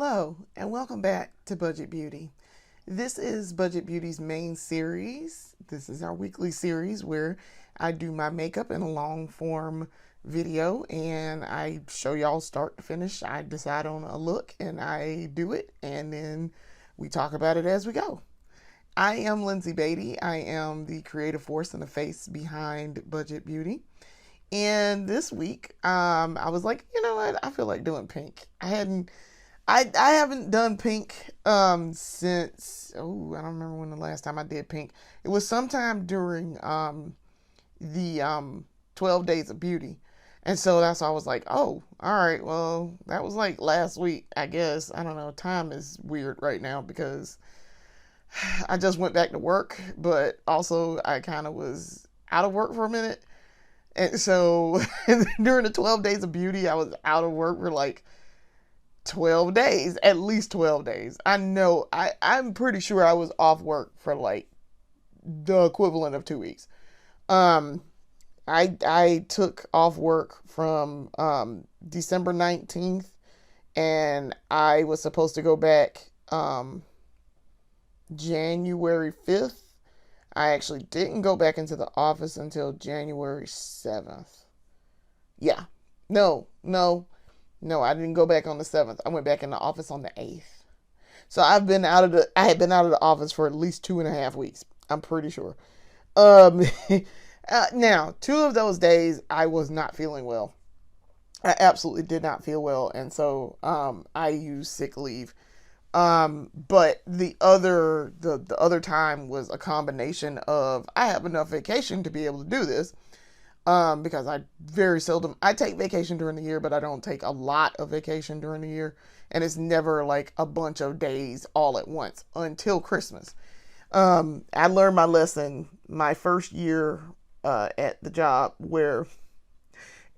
Hello, and welcome back to Budget Beauty. This is Budget Beauty's main series. This is our weekly series where I do my makeup in a long form video and I show y'all start to finish. I decide on a look and I do it, and then we talk about it as we go. I am Lindsay Beatty. I am the creative force and the face behind Budget Beauty. And this week, I was like, you know what? I feel like doing pink. I haven't done pink since, I don't remember when the last time I did pink. It was sometime during the 12 Days of Beauty. And so that's why I was like, oh, all right, well, that was like last week, I guess. I don't know. Time is weird right now because I just went back to work, but also I kind of was out of work for a minute. And so during the 12 Days of Beauty, I was out of work for like 12 days, at least 12 days. I know, I'm pretty sure I was off work for like the equivalent of 2 weeks. I took off work from December 19th, and I was supposed to go back January 5th. I actually didn't go back into the office until January 7th. Yeah. No, I didn't go back on the 7th. I went back in the office on the 8th. So I had been out of the office for at least 2.5 weeks. I'm pretty sure. Now, 2 of those days I was not feeling well. I absolutely did not feel well, and so I used sick leave. But the other time was a combination of I have enough vacation to be able to do this. Because I take vacation during the year, but I don't take a lot of vacation during the year. And it's never like a bunch of days all at once until Christmas. I learned my lesson my first year, at the job where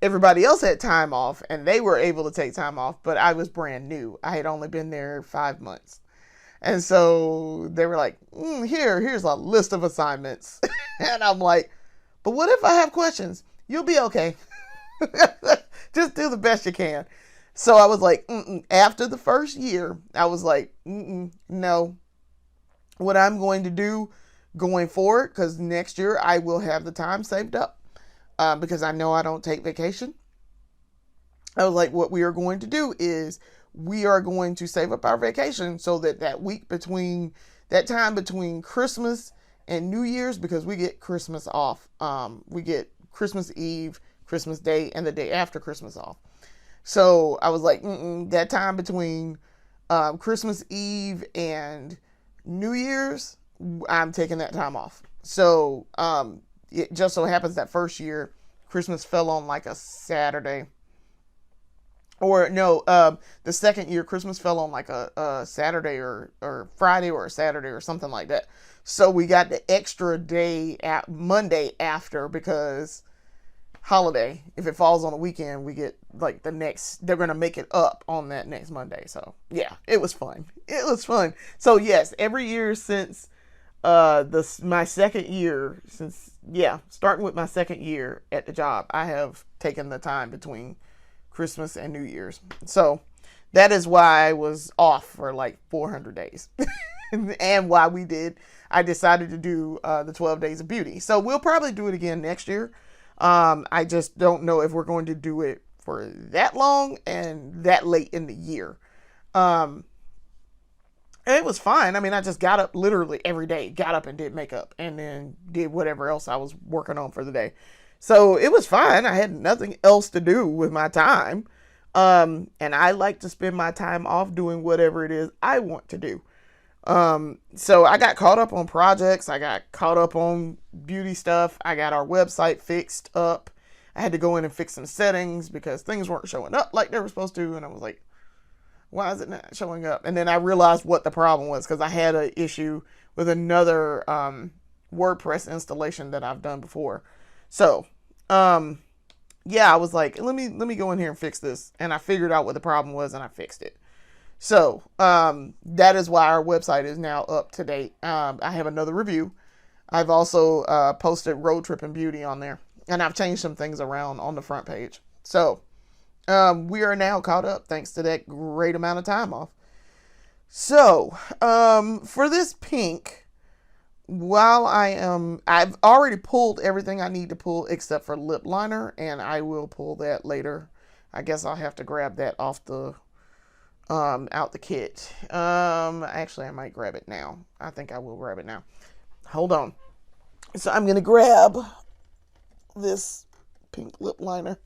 everybody else had time off and they were able to take time off, but I was brand new. I had only been there 5 months. And so they were like, here's a list of assignments. And I'm like, but what if I have questions? You'll be okay. Just do the best you can. So I was like, after the first year, I was like, no. What I'm going to do going forward, because next year I will have the time saved up, because I know I don't take vacation. I was like, what we are going to do is we are going to save up our vacation so that that time between Christmas and New Year's, because we get Christmas off. We get Christmas Eve, Christmas Day, and the day after Christmas off. So I was like, that time between Christmas Eve and New Year's, I'm taking that time off. So it just so happens that first year, Christmas fell on like a Saturday. Or no, the second year, Christmas fell on like a Saturday or Friday or a Saturday or something like that. So we got the extra day at Monday after, because holiday, if it falls on a weekend, we get like they're going to make it up on that next Monday. So yeah, it was fun. So yes, every year since my second year, starting with my second year at the job, I have taken the time between Christmas and New Year's. So that is why I was off for like 400 days. And why I decided to do the 12 Days of Beauty. So we'll probably do it again next year. I just don't know if we're going to do it for that long and that late in the year. And it was fine. I mean, I just got up literally every day, got up and did makeup, and then did whatever else I was working on for the day. So it was fine. I had nothing else to do with my time. And I like to spend my time off doing whatever it is I want to do. So I got caught up on projects. I got caught up on beauty stuff. I got our website fixed up. I had to go in and fix some settings because things weren't showing up like they were supposed to. And I was like, why is it not showing up? And then I realized what the problem was, because I had an issue with another WordPress installation that I've done before. So, I was like, let me go in here and fix this. And I figured out what the problem was and I fixed it. So, that is why our website is now up to date. I have another review. I've also posted Road Trip and Beauty on there, and I've changed some things around on the front page. So, we are now caught up thanks to that great amount of time off. So, for this pink, I've already pulled everything I need to pull except for lip liner, and I will pull that later. I guess I'll have to grab that off the, out the kit. Actually, I might grab it now. I think I will grab it now. Hold on. So I'm going to grab this pink lip liner,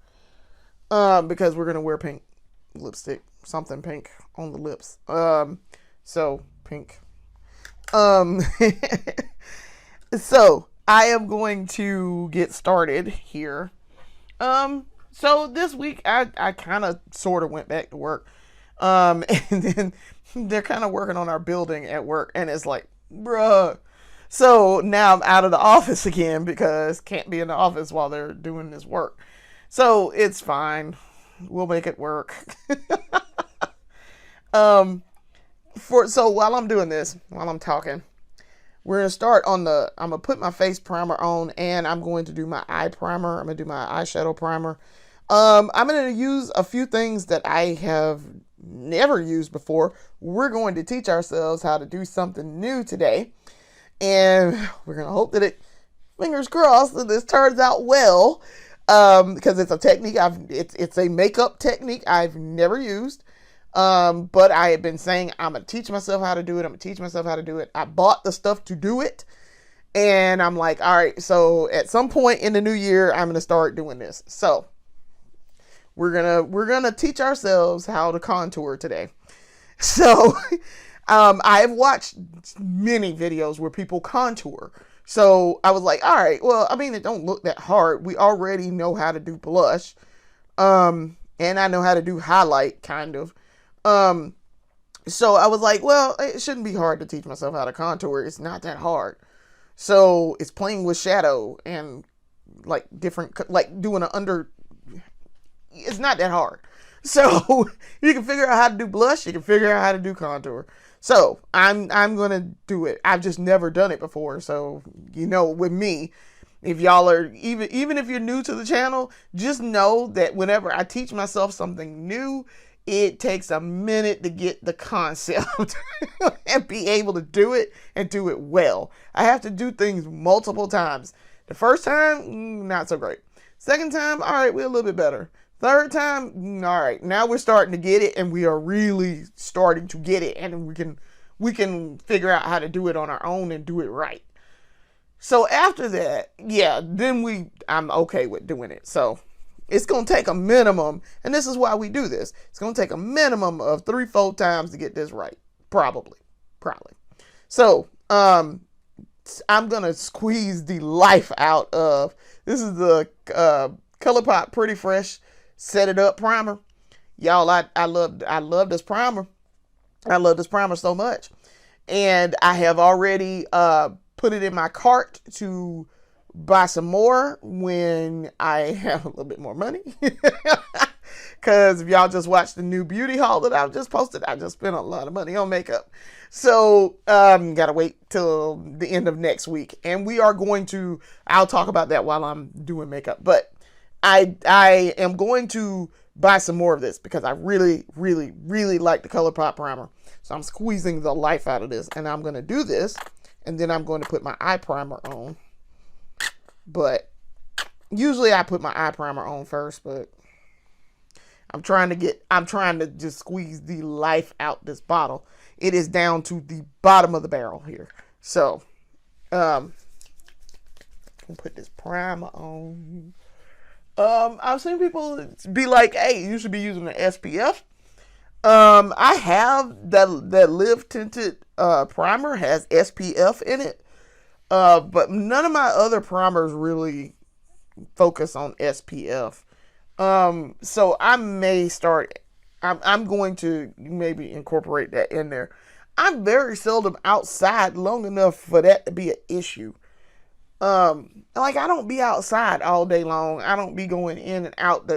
because we're going to wear pink lipstick, something pink on the lips. So pink. So I am going to get started here. So this week I kind of sort of went back to work. And then they're kind of working on our building at work, and it's like, bruh. So now I'm out of the office again because can't be in the office while they're doing this work. So it's fine. We'll make it work. So while I'm doing this, while I'm talking, we're going to start on I'm going to put my face primer on, and I'm going to do my eye primer. I'm going to do my eyeshadow primer. I'm going to use a few things that I have never used before. We're going to teach ourselves how to do something new today. And we're going to hope that fingers crossed, that this turns out well. Because it's a technique it's a makeup technique I've never used. But I have been saying, I'm going to teach myself how to do it. I bought the stuff to do it. And I'm like, all right, so at some point in the new year, I'm going to start doing this. So we're going to teach ourselves how to contour today. So, I've watched many videos where people contour. So I was like, all right, well, I mean, it don't look that hard. We already know how to do blush. And I know how to do highlight, kind of. So I was like, well, it shouldn't be hard to teach myself how to contour. It's not that hard. So it's playing with shadow and like doing it's not that hard. So you can figure out how to do blush. You can figure out how to do contour. So I'm going to do it. I've just never done it before. So, with me, if y'all are, even if you're new to the channel, just know that whenever I teach myself something new, it takes a minute to get the concept and be able to do it and do it well. I have to do things multiple times. The first time, not so great. Second time, all right, we're a little bit better. Third time, all right, now we're starting to get it, and we are really starting to get it, and we can figure out how to do it on our own and do it right. So after that, yeah, then I'm okay with doing it. So it's going to take a minimum, and this is why we do this. It's going to take a minimum of 3-4 times to get this right. Probably. So, I'm going to squeeze the life out of, this is the ColourPop Pretty Fresh Set It Up primer. Y'all, I love this primer. I love this primer so much. And I have already put it in my cart to buy some more when I have a little bit more money. Because if y'all just watched the new beauty haul that I just posted, I just spent a lot of money on makeup. So, gotta wait till the end of next week. And I'll talk about that while I'm doing makeup. But I am going to buy some more of this because I really, really, really like the ColourPop primer. So I'm squeezing the life out of this, and I'm going to do this, and then I'm going to put my eye primer on. But usually I put my eye primer on first, but I'm trying to just squeeze the life out this bottle. It is down to the bottom of the barrel here. So, I'll put this primer on. I've seen people be like, hey, you should be using the SPF. I have that Live Tinted primer has SPF in it. But none of my other primers really focus on SPF. So I may start, I'm going to maybe incorporate that in there. I'm very seldom outside long enough for that to be an issue. Like I don't be outside all day long. I don't be going in and out.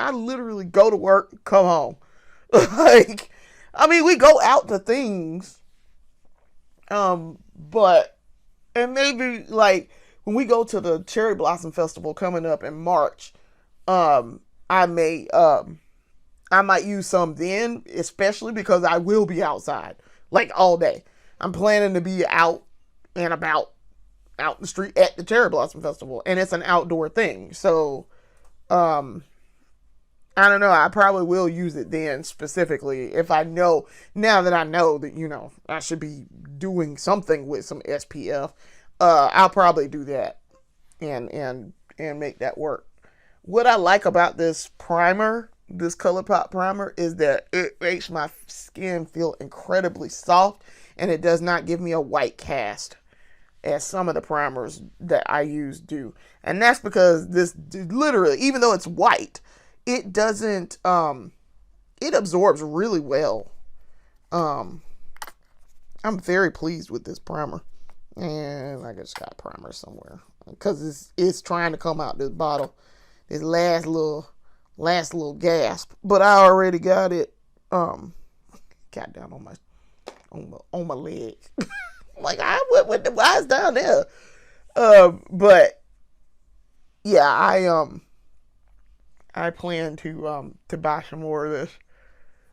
I literally go to work, come home. We go out to things. But, and maybe like when we go to the Cherry Blossom Festival coming up in March, I may I might use some then, especially because I will be outside like all day. I'm planning to be out and about out in the street at the Cherry Blossom Festival, and it's an outdoor thing. So, I don't know. I probably will use it then specifically if I know, now that I know that, I should be doing something with some SPF. I'll probably do that and make that work. What I like about this primer, this ColourPop primer, is that it makes my skin feel incredibly soft, and it does not give me a white cast as some of the primers that I use do. And that's because this literally, even though it's white, it doesn't, it absorbs really well. I'm very pleased with this primer. And I just got primer somewhere because it's trying to come out this bottle, this last little gasp. But I already got it, got down on my leg. Like, why is down there? But yeah, I plan to buy some more of this,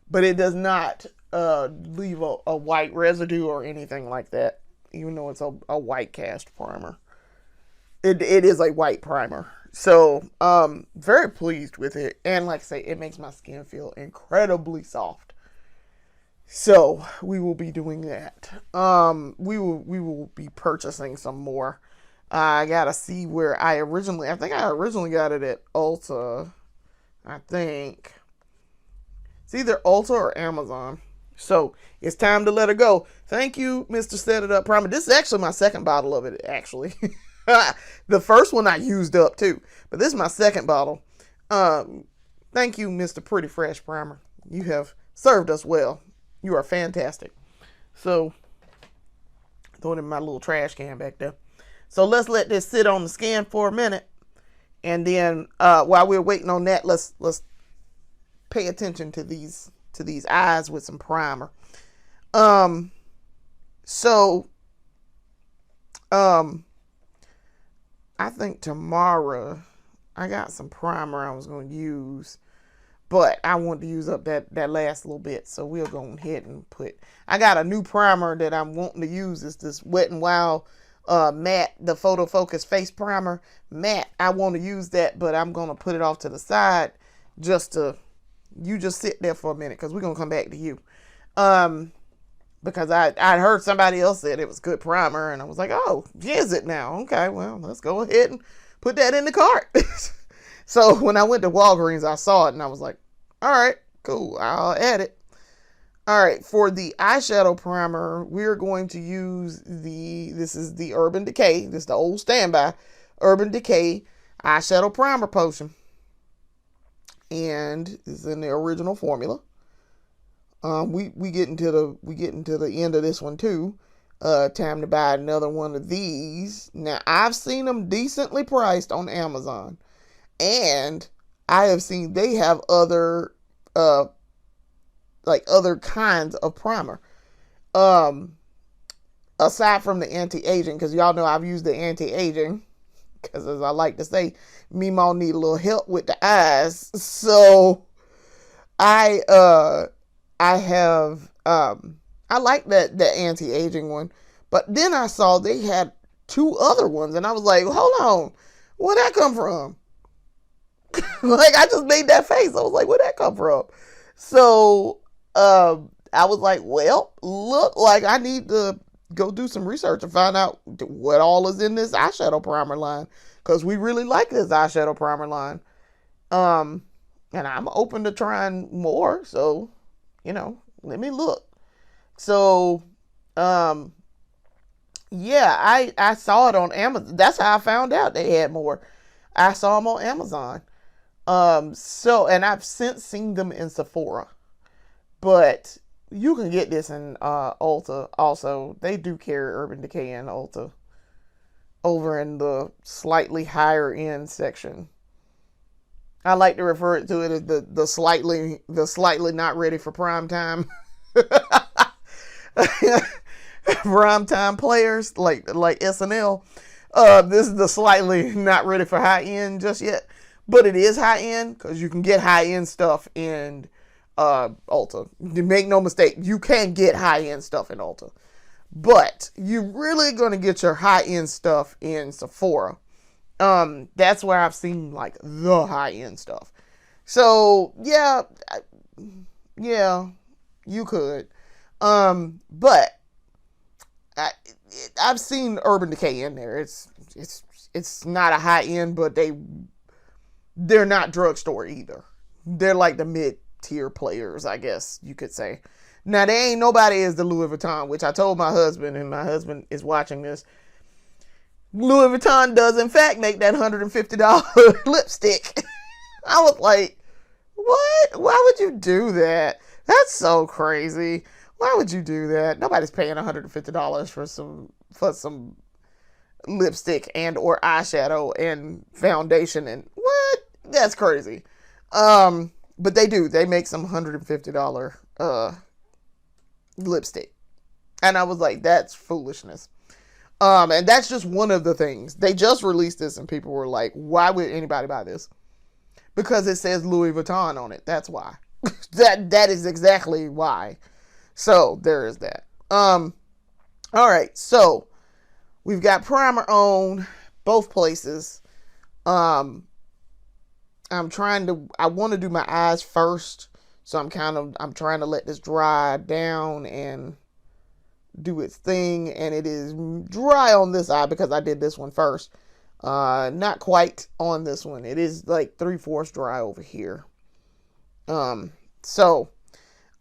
but it does not leave a white residue or anything like that, even though it's a white cast primer. It is a white primer. So, very pleased with it. And like I say, it makes my skin feel incredibly soft. So, we will be doing that. We will be purchasing some more. I gotta see where I think I originally got it at Ulta. I think it's either Ulta or Amazon. So it's time to let her go. Thank you, Mr. Set It Up Primer. This is actually my second bottle of it, actually. The first one I used up too, but this is my second bottle. Thank you, Mr. Pretty Fresh Primer. You have served us well. You are fantastic. So throw it in my little trash can back there. So let's let this sit on the skin for a minute. And then while we're waiting on that, let's pay attention to these eyes with some primer. I think tomorrow I got some primer I was going to use, but I want to use up that last little bit. So we'll go ahead and I got a new primer that I'm wanting to use. It's this Wet n Wild matte, the Photo Focus face primer matte. I want to use that, but I'm going to put it off to the side you just sit there for a minute, because we're going to come back to you. Because I heard somebody else said it was good primer, and I was like, oh, is it now? Okay, well, let's go ahead and put that in the cart. So when I went to Walgreens, I saw it, and I was like, all right, cool, I'll add it. All right, for the eyeshadow primer, we're going to use this is the Urban Decay. This is the old standby Urban Decay eyeshadow primer potion. And it's in the original formula. We get into the end of this one too. Time to buy another one of these. Now, I've seen them decently priced on Amazon, and I have seen they have other kinds of primer. Aside from the anti-aging, because y'all know I've used the anti-aging, because as I like to say, me mom need a little help with the eyes. So I like the anti-aging one, but then I saw they had two other ones, and I was like, hold on, where'd that come from? Like, I just made that face. I was like, where'd that come from? So I was like, well, look like I need to go do some research and find out what all is in this eyeshadow primer line, because we really like this eyeshadow primer line. And I'm open to trying more, so let me look. So yeah, I saw it on Amazon. That's how I found out they had more. I saw them on Amazon. And I've since seen them in Sephora, but you can get this in Ulta also. They do carry Urban Decay in Ulta over in the slightly higher end section. I like to refer to it as the slightly not ready for prime time. Prime time players like SNL. This is the slightly not ready for high end just yet, but it is high end, because you can get high end stuff in Ulta. Make no mistake, you can get high-end stuff in Ulta. But you're really going to get your high-end stuff in Sephora. That's where I've seen like the high-end stuff. So yeah, you could. But I've seen Urban Decay in there. It's not a high-end, but they're not drugstore either. They're like the mid-tier players, I guess you could say. Now, there ain't nobody as the Louis Vuitton, which I told my husband, and my husband is watching this. Louis Vuitton does, in fact, make that $150 lipstick. I was like, what? Why would you do that? That's so crazy. Why would you do that? Nobody's paying $150 for some lipstick and or eyeshadow and foundation and what? That's crazy. But they do. They make some $150 lipstick. And I was like, that's foolishness. And that's just one of the things. They just released this and people were like, why would anybody buy this? Because it says Louis Vuitton on it. That's why. that is exactly why. So there is that. All right. So we've got primer on both places. I want to do my eyes first. So I'm trying to let this dry down and do its thing. And it is dry on this eye because I did this one first. Not quite on this one. It is like 3/4 dry over here. So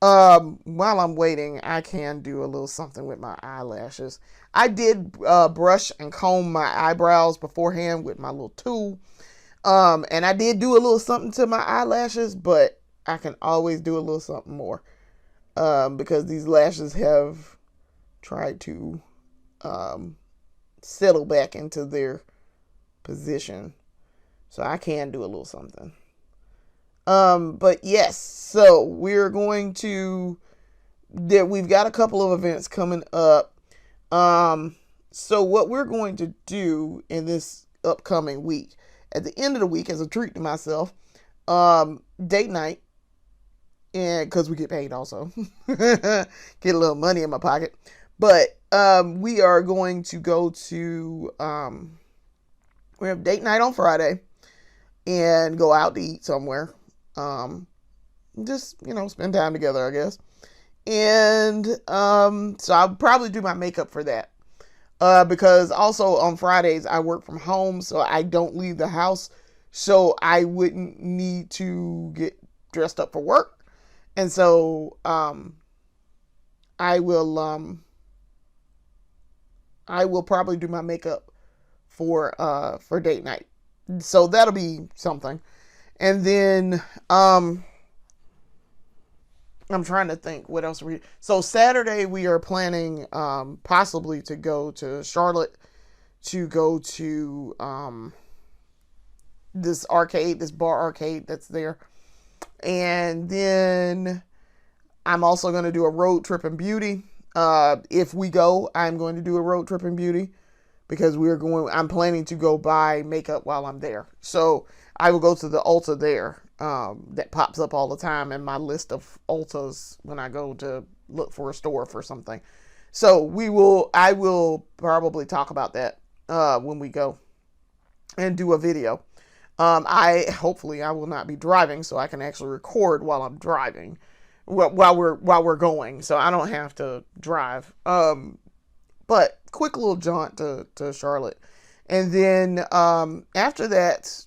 while I'm waiting, I can do a little something with my eyelashes. I did brush and comb my eyebrows beforehand with my little tool. And I did do a little something to my eyelashes, but I can always do a little something more. Because these lashes have tried to settle back into their position. So I can do a little something. But yes, so we've got a couple of events coming up. So what we're going to do in this upcoming week, at the end of the week, as a treat to myself, date night, and because we get paid also, get a little money in my pocket. But we are going to go to we have date night on Friday and go out to eat somewhere. Just spend time together, I guess. And so I'll probably do my makeup for that. Because also on Fridays I work from home, so I don't leave the house, so I wouldn't need to get dressed up for work. And so I will probably do my makeup for date night. So that'll be something. And then I'm trying to think what else so Saturday we are planning possibly to go to Charlotte to go to this bar arcade that's there. And then I'm also going to do a road trip in Beauty. If we go, I'm going to do a road trip in Beauty because I'm planning to go buy makeup while I'm there. So I will go to the Ulta there. That pops up all the time in my list of Ultas when I go to look for a store for something. So I will probably talk about that when we go and do a video. Hopefully I will not be driving, so I can actually record while I'm driving, while we're going, so I don't have to drive. But quick little jaunt to Charlotte, and then after that,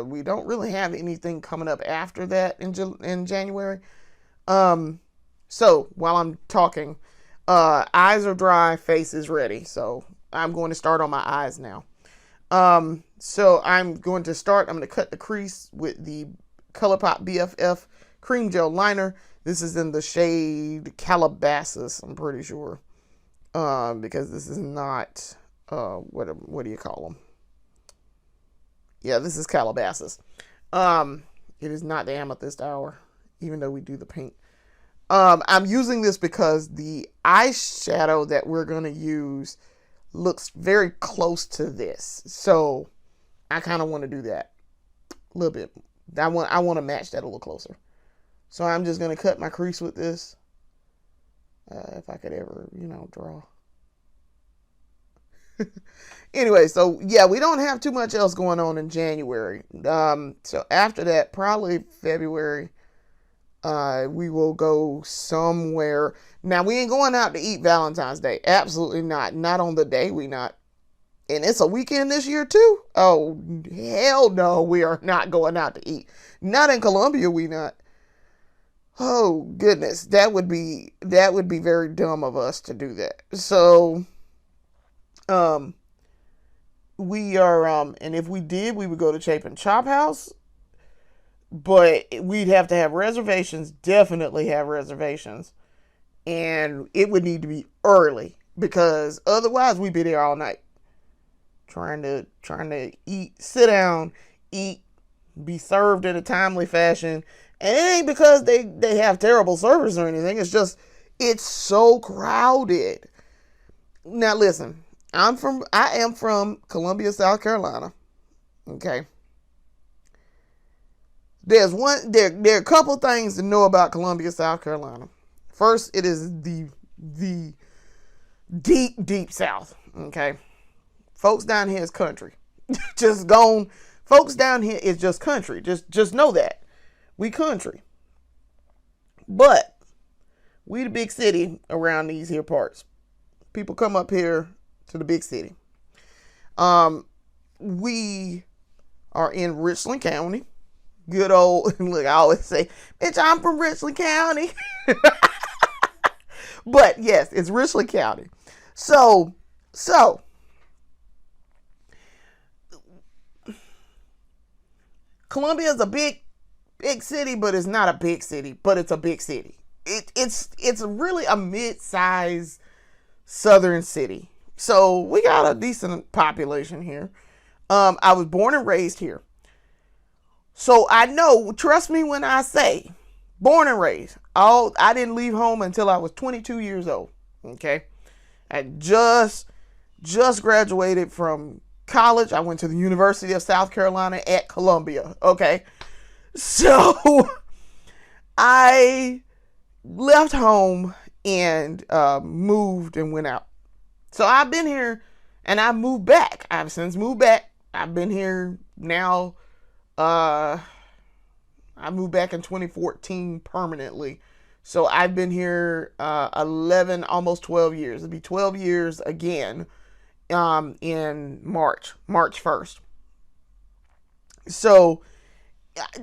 we don't really have anything coming up after that in January. So while I'm talking, eyes are dry, face is ready. So I'm going to start on my eyes now. So I'm going to cut the crease with the ColourPop BFF Cream Gel Liner. This is in the shade Calabasas, I'm pretty sure. Because this is not, what do you call them? Yeah, this is Calabasas. It is not the Amethyst Hour, even though we do the pink. I'm using this because the eyeshadow that we're going to use looks very close to this. So I kind of want to do that a little bit. I want to match that a little closer. So I'm just going to cut my crease with this. If I could ever, draw. Anyway, so yeah, we don't have too much else going on in January. So after that, probably February, we will go somewhere. Now, we ain't going out to eat Valentine's Day. Absolutely not. Not on the day we not. And it's a weekend this year too. Oh, hell no, we are not going out to eat. Not in Columbia, we not. Oh goodness, that would be very dumb of us to do that. So, we are, and if we did, we would go to Chapin Chop House, but we'd have to have reservations, definitely have reservations, and it would need to be early, because otherwise we'd be there all night, trying to eat, sit down, eat, be served in a timely fashion, and it ain't because they have terrible service or anything, it's just, it's so crowded. Now listen, I am from Columbia, South Carolina. Okay. There are a couple things to know about Columbia, South Carolina. First, it is the deep South. Okay. Folks down here is country. Folks down here is just country. Just know that. We country. But we the big city around these here parts. People come up here to the big city. We are in Richland County. Good old, look, I always say, bitch, I'm from Richland County. But yes, it's Richland County. So, Columbia is a big city, but it's not a big city, but it's a big city. It's really a mid-sized southern city. So we got a decent population here. I was born and raised here. So I know, trust me when I say, born and raised. I didn't leave home until I was 22 years old. Okay. I just graduated from college. I went to the University of South Carolina at Columbia. Okay. So I left home and moved and went out. So I've been here and I've moved back. I've since moved back. I've been here now. I moved back in 2014 permanently. So I've been here 11, almost 12 years. It'll be 12 years again in March 1st. So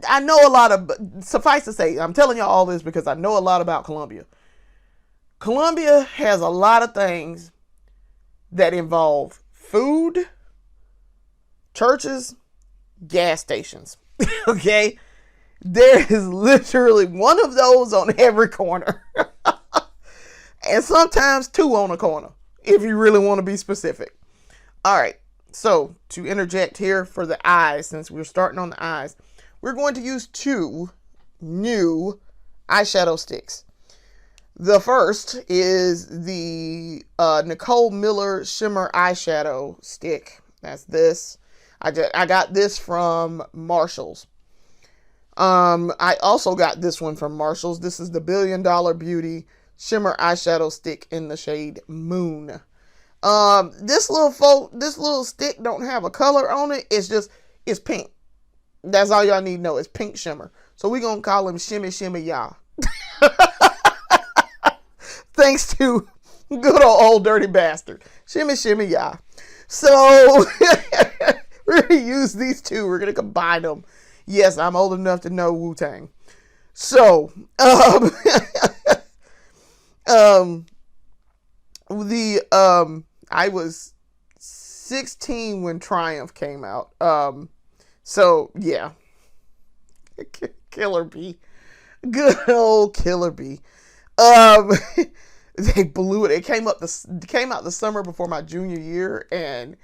I know a lot of, suffice to say, I'm telling you all this because I know a lot about Columbia. Columbia has a lot of things that involve food, churches, gas stations. Okay? There is literally one of those on every corner. And sometimes two on a corner, if you really want to be specific. All right. So to interject here for the eyes, since we're starting on the eyes, we're going to use two new eyeshadow sticks. The first is the Nicole Miller Shimmer Eyeshadow Stick. That's this. I got this from Marshall's. I also got this one from Marshall's. This is the $1 Billion Beauty Shimmer Eyeshadow Stick in the shade Moon. This little stick don't have a color on it. It's pink. That's all y'all need to know. It's pink shimmer. So we're going to call him Shimmy Shimmy Ya. Thanks to good old dirty bastard. Shimmy Shimmy Ya. So we're going to use these two. We're going to combine them. Yes, I'm old enough to know Wu-Tang. So, I was 16 when Triumph came out. So yeah. Killer Bee. Good old Killer Bee. They blew it. It came out the summer before my junior year, and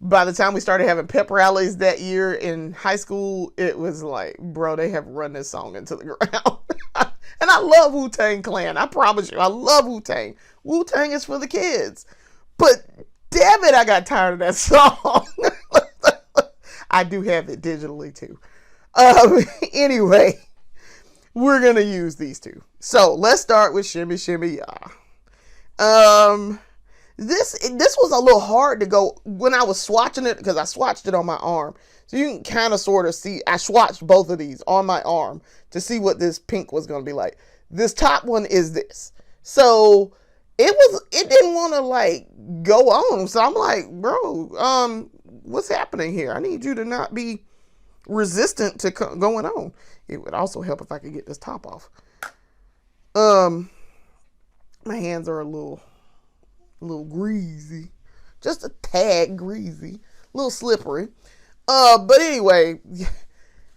by the time we started having pep rallies that year in high school, it was like, bro, they have run this song into the ground. And I love Wu-Tang Clan. I promise you, I love Wu-Tang. Wu-Tang is for the kids. But damn it, I got tired of that song. I do have it digitally too. Anyway, we're going to use these two. So let's start with Shimmy Shimmy Ya. This was a little hard to go when I was swatching it, because I swatched it on my arm. So you can kind of sort of see, I swatched both of these on my arm to see what this pink was going to be like. This top one is this. So it didn't want to like go on. So I'm like, bro, what's happening here? I need you to not be resistant to going on. It would also help if I could get this top off. My hands are a little greasy, just a tad greasy, a little slippery. But anyway,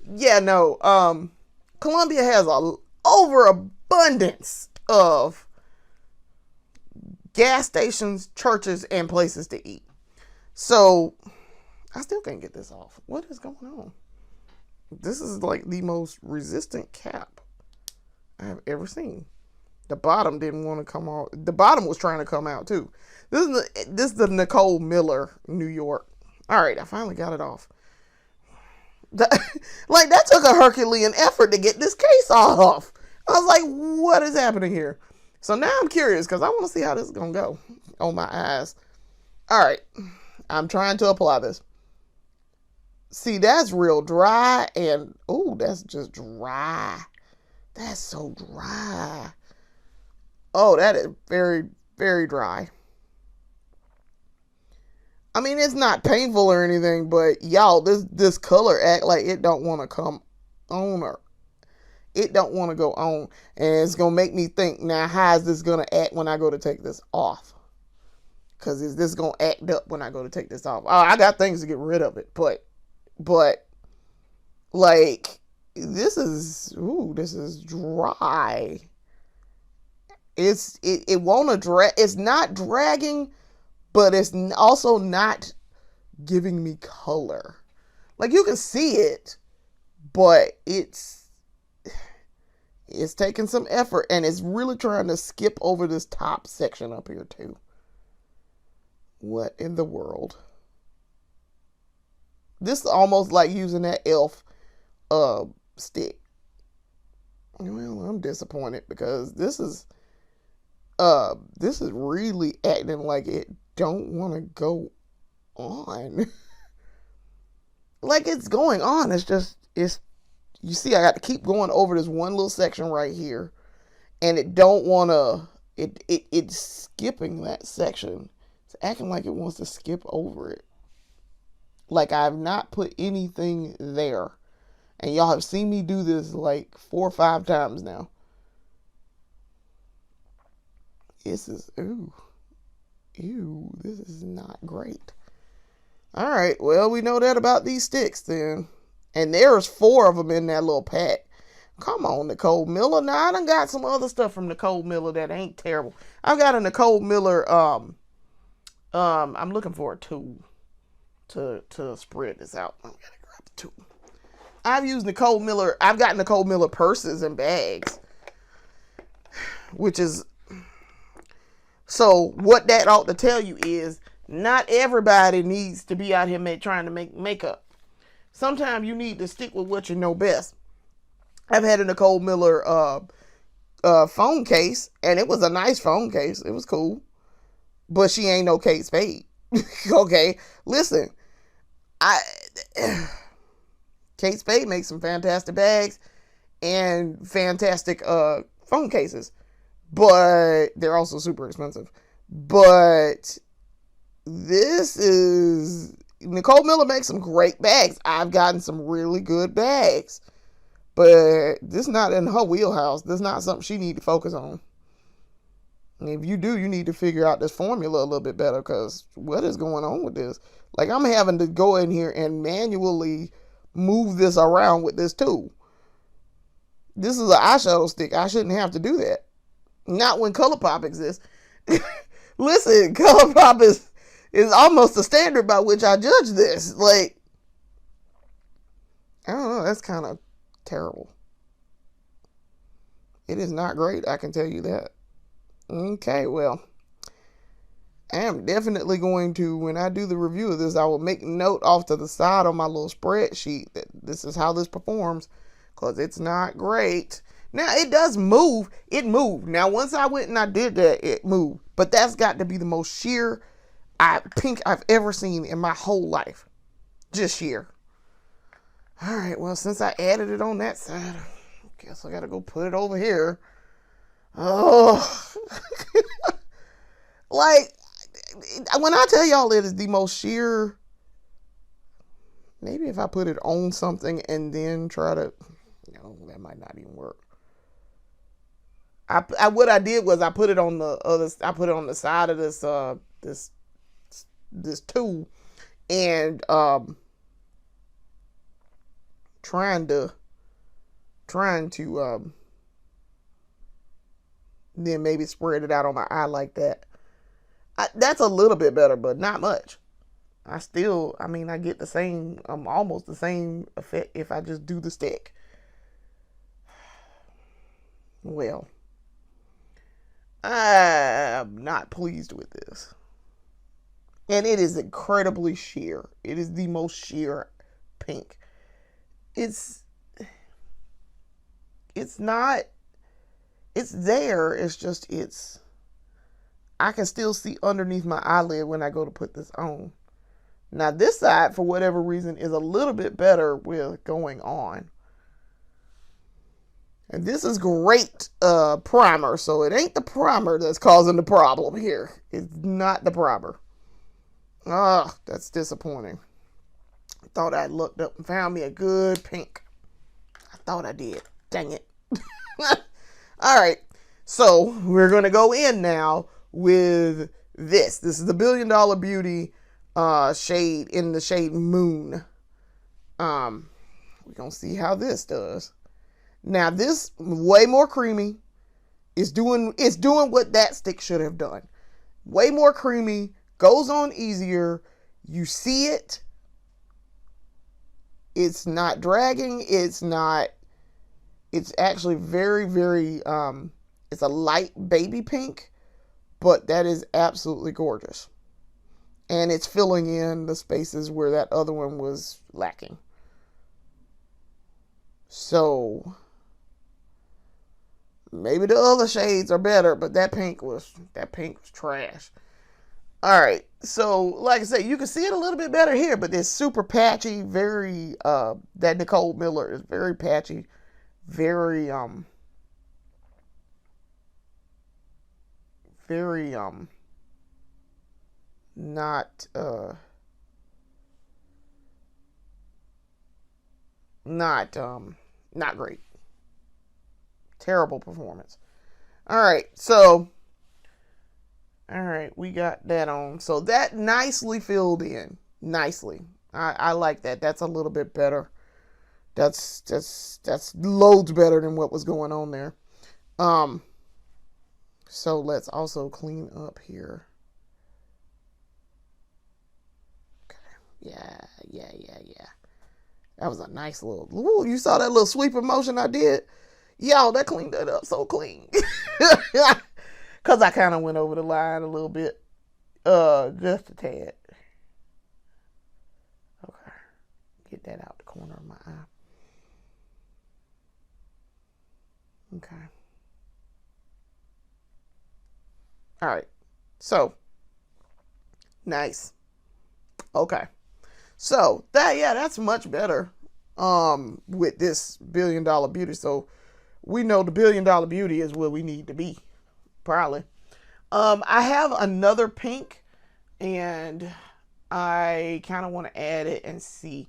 yeah, no. Columbia has a overabundance of gas stations, churches, and places to eat. So I still can't get this off. What is going on? This is like the most resistant cap I have ever seen. The bottom didn't want to come out. The bottom was trying to come out too. This is the Nicole Miller, New York. All right, I finally got it off. That took a Herculean effort to get this case off. I was like, what is happening here? So now I'm curious because I want to see how this is going to go on my eyes. All right, I'm trying to apply this. See, that's real dry, and oh, that's just dry. That's so dry. Oh, that is very, very dry. I mean, it's not painful or anything, but y'all, this color act like it don't want to come on, or it don't want to go on. And it's going to make me think, now, how is this going to act when I go to take this off? Because is this going to act up when I go to take this off? Oh, I got things to get rid of it, but like, this is dry. It won't drag. It's not dragging, but it's also not giving me color. Like, you can see it, but it's taking some effort, and it's really trying to skip over this top section up here too. What in the world? This is almost like using that elf stick. Well, I'm disappointed because this is really acting like it don't want to go on. Like, it's going on. You see, I got to keep going over this one little section right here, and it don't want to, it's skipping that section. It's acting like it wants to skip over it. Like, I've not put anything there. And y'all have seen me do this like 4 or 5 times now. This is, this is not great. All right, well, we know that about these sticks then. And there's 4 of them in that little pack. Come on, Nicole Miller. Now, I done got some other stuff from Nicole Miller that ain't terrible. I've got a Nicole Miller, I'm looking for a tool to spread this out. I gotta grab the tool. I've got Nicole Miller purses and bags, which is, so what that ought to tell you is not everybody needs to be out here trying to make makeup. Sometimes you need to stick with what you know best. I've had a Nicole Miller phone case, and it was a nice phone case. It was cool, but she ain't no Kate Spade. Okay, listen, Kate Spade makes some fantastic bags and fantastic phone cases, but they're also super expensive. But Nicole Miller makes some great bags. I've gotten some really good bags, but this is not in her wheelhouse. This is not something she need to focus on. And if you do, you need to figure out this formula a little bit better, because what is going on with this? Like, I'm having to go in here and manually move this around with this tool. This is an eyeshadow stick. I shouldn't have to do that. Not when ColourPop exists. Listen, ColourPop is almost the standard by which I judge this. Like, I don't know. That's kind of terrible. It is not great. I can tell you that. Okay, well, I am definitely going to, when I do the review of this, I will make note off to the side on my little spreadsheet that this is how this performs, because it's not great. Now it does move. It moved. Now once I went and I did that, it moved. But that's got to be the most sheer pink I've ever seen in my whole life. Just sheer. All right, well, since I added it on that side, I guess I gotta go put it over here. Oh. Like, when I tell y'all it is the most sheer, maybe if I put it on something and then try to, that might not even work. What I did was I put it on the side of this tool, and trying to then maybe spread it out on my eye like that. That's a little bit better, but not much. I get the same, almost the same effect if I just do the stick. Well, I'm not pleased with this. And it is incredibly sheer. It is the most sheer pink. It's not, it's there. It's just, I can still see underneath my eyelid when I go to put this on. Now this side, for whatever reason, is a little bit better with going on. And this is great primer, so it ain't the primer that's causing the problem here. It's not the primer. That's disappointing. I thought I'd looked up and found me a good pink. I thought I did. Dang it. All right, so we're going to go in now with this. This is the $1 Billion Beauty shade in the shade Moon. We're going to see how this does. Now this way more creamy. It's doing what that stick should have done. Way more creamy, goes on easier. You see it. It's not dragging. It's actually very, very, it's a light baby pink, but that is absolutely gorgeous. And it's filling in the spaces where that other one was lacking. So maybe the other shades are better, but that pink was trash. All right, so like I said, you can see it a little bit better here, but it's super patchy. Very that Nicole Miller is very patchy, very not great. Terrible performance. All right, we got that on. So that nicely filled in. Nicely. I like that. That's a little bit better. That's loads better than what was going on there. So let's also clean up here. Okay. Yeah. That was a nice little, ooh, you saw that little sweeping motion I did? Yo, that cleaned that up so clean. Because I kind of went over the line a little bit. Just a tad. Okay. Get that out the corner of my eye. Okay. All right. So, nice. Okay. So, that's much better with this $1 Billion Beauty. So, we know the $1 Billion Beauty is where we need to be. Probably. I have another pink, and I kind of want to add it and see.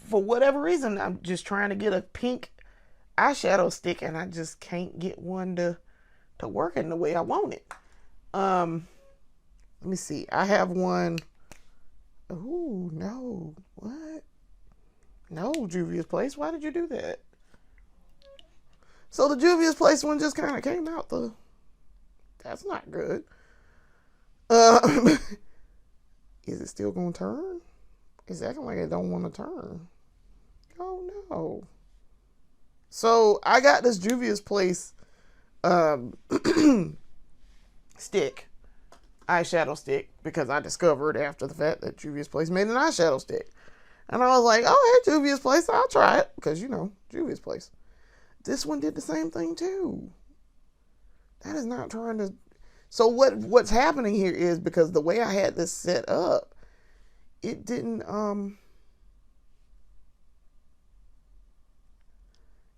For whatever reason, I'm just trying to get a pink eyeshadow stick, and I just can't get one to work in the way I want it. Let me see. I have one. Oh, no. What? No, Juvia's Place. Why did you do that? So the Juvia's Place one just kind of came out. That's not good. Is it still going to turn? It's acting like it don't want to turn. Oh, no. So I got this Juvia's Place stick. Eyeshadow stick, because I discovered after the fact that Juvia's Place made an eyeshadow stick. And I was like, oh, hey, Juvia's Place, I'll try it. Because, Juvia's Place. This one did the same thing too. That is not trying to. So what's happening here is, because the way I had this set up, it didn't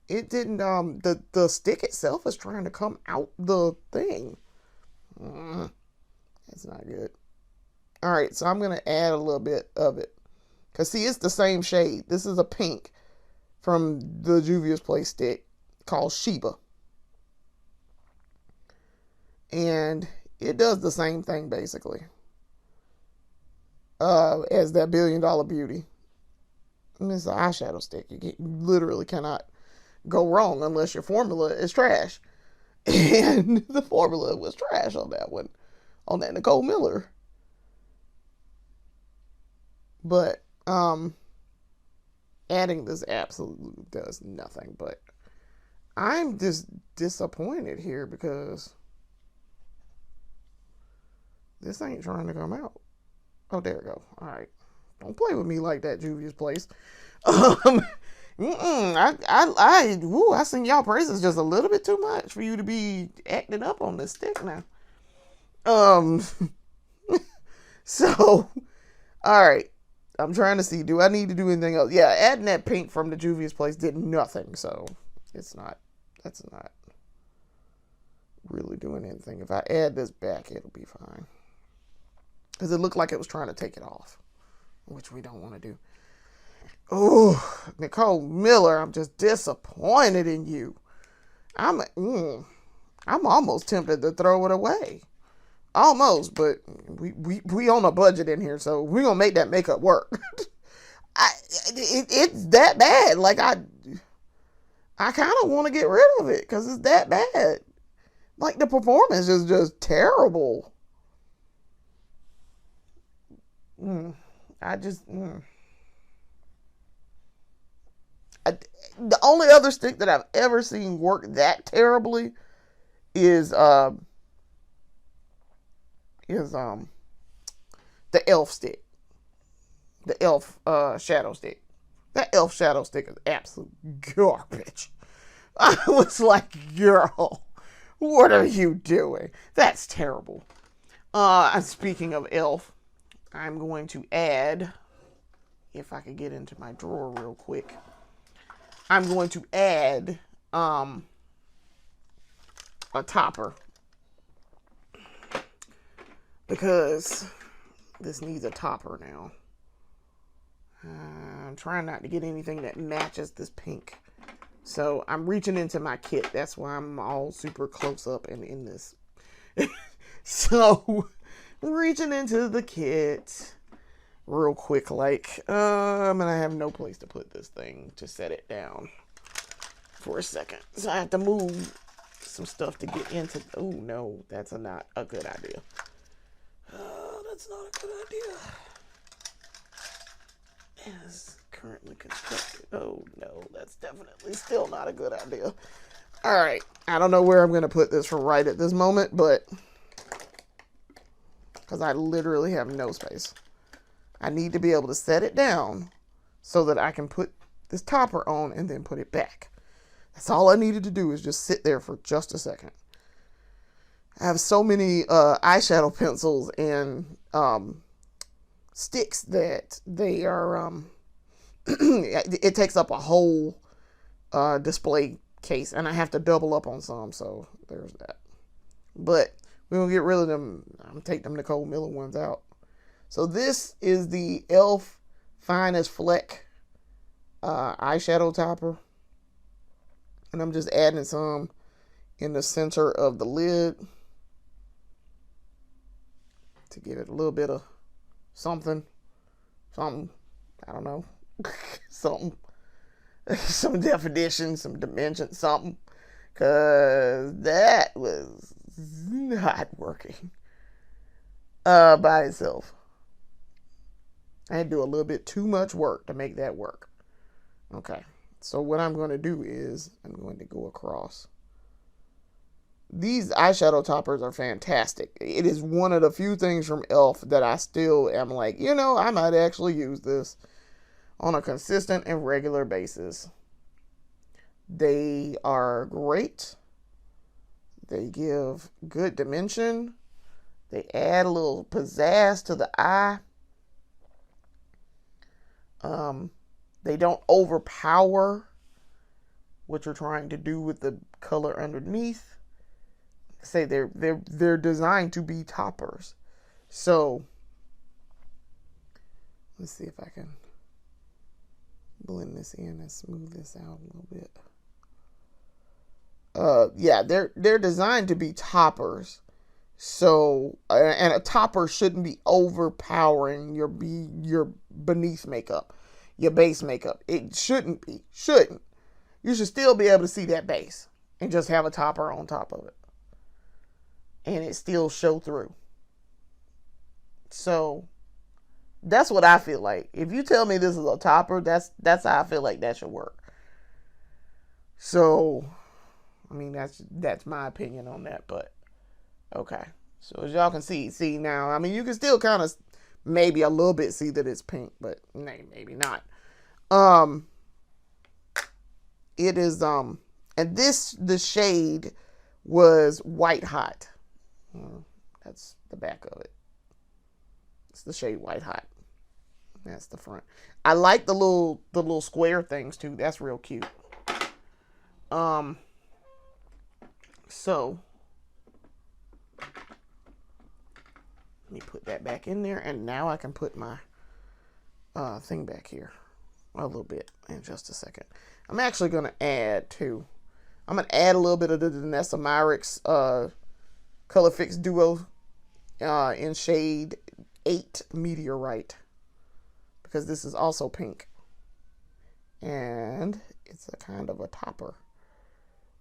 the stick itself is trying to come out the thing. That's not good. All right, so I'm gonna add a little bit of it, cause see, it's the same shade. This is a pink from the Juvia's Place stick called Sheba, and it does the same thing basically as that $1 Billion Beauty. And it's an eyeshadow stick. You literally cannot go wrong unless your formula is trash. And the formula was trash on that one, on that Nicole Miller. But adding this absolutely does nothing. But I'm just disappointed here because this ain't trying to come out. Oh, there we go. All right. Don't play with me like that, Juvia's Place. I sing y'all praises just a little bit too much for you to be acting up on this stick now. So, all right. I'm trying to see, do I need to do anything else? Yeah, adding that pink from the Juvia's Place did nothing, so that's not really doing anything. If I add this back, it'll be fine. Because it looked like it was trying to take it off, which we don't want to do. Oh, Nicole Miller, I'm just disappointed in you. I'm almost tempted to throw it away. Almost, but we on a budget in here, so we're gonna make that makeup work. It's that bad. Like I kind of want to get rid of it because it's that bad. Like the performance is just terrible. The only other stick that I've ever seen work that terribly is the elf stick. The elf shadow stick. That elf shadow stick is absolute garbage. I was like, girl, what are you doing? That's terrible. Speaking of elf, I'm going to add, if I could get into my drawer real quick, I'm going to add a topper, because this needs a topper now. I'm trying not to get anything that matches this pink. So I'm reaching into my kit. That's why I'm all super close up and in this. So reaching into the kit real quick, like, and I have no place to put this thing to set it down for a second. So I have to move some stuff to get into. Oh no, that's not a good idea. That's not a good idea. As currently constructed. Oh no, that's definitely still not a good idea. Alright, I don't know where I'm going to put this for right at this moment, but because I literally have no space. I need to be able to set it down so that I can put this topper on and then put it back. That's all I needed to do, is just sit there for just a second. I have so many eyeshadow pencils and sticks that they are it takes up a whole display case, and I have to double up on some, so there's that. But we're gonna get rid of them. I'm gonna take them Nicole Miller ones out. So this is the elf Finest Fleck eyeshadow topper, and I'm just adding some in the center of the lid to give it a little bit of something, I don't know, something, some definition, some dimension, something, because that was not working by itself. I had to do a little bit too much work to make that work. Okay, so what I'm going to do is I'm going to go across. These eyeshadow toppers are fantastic. It is one of the few things from e.l.f. that I still am like, I might actually use this on a consistent and regular basis. They are great. They give good dimension. They add a little pizzazz to the eye. They don't overpower what you're trying to do with the color underneath. Say they're designed to be toppers. So let's see if I can blend this in and smooth this out a little bit. Yeah, they're designed to be toppers. So, and a topper shouldn't be overpowering your beneath makeup, your base makeup. It shouldn't be. Shouldn't. You should still be able to see that base and just have a topper on top of it, and it still show through. So that's what I feel like. If you tell me this is a topper, that's how I feel like that should work. So, I mean, that's my opinion on that, but okay. So as y'all can see now, I mean, you can still kind of maybe a little bit see that it's pink, but maybe not. It is, and the shade was White Hot. That's the back of it. It's the shade White Hot. That's the front. I like the little square things too. That's real cute. So let me put that back in there, and now I can put my thing back here a little bit in just a second. I'm actually going to add too. I'm going to add a little bit of the Danessa Myricks Color Fix Duo in shade 8 Meteorite, because this is also pink. And it's a kind of a topper,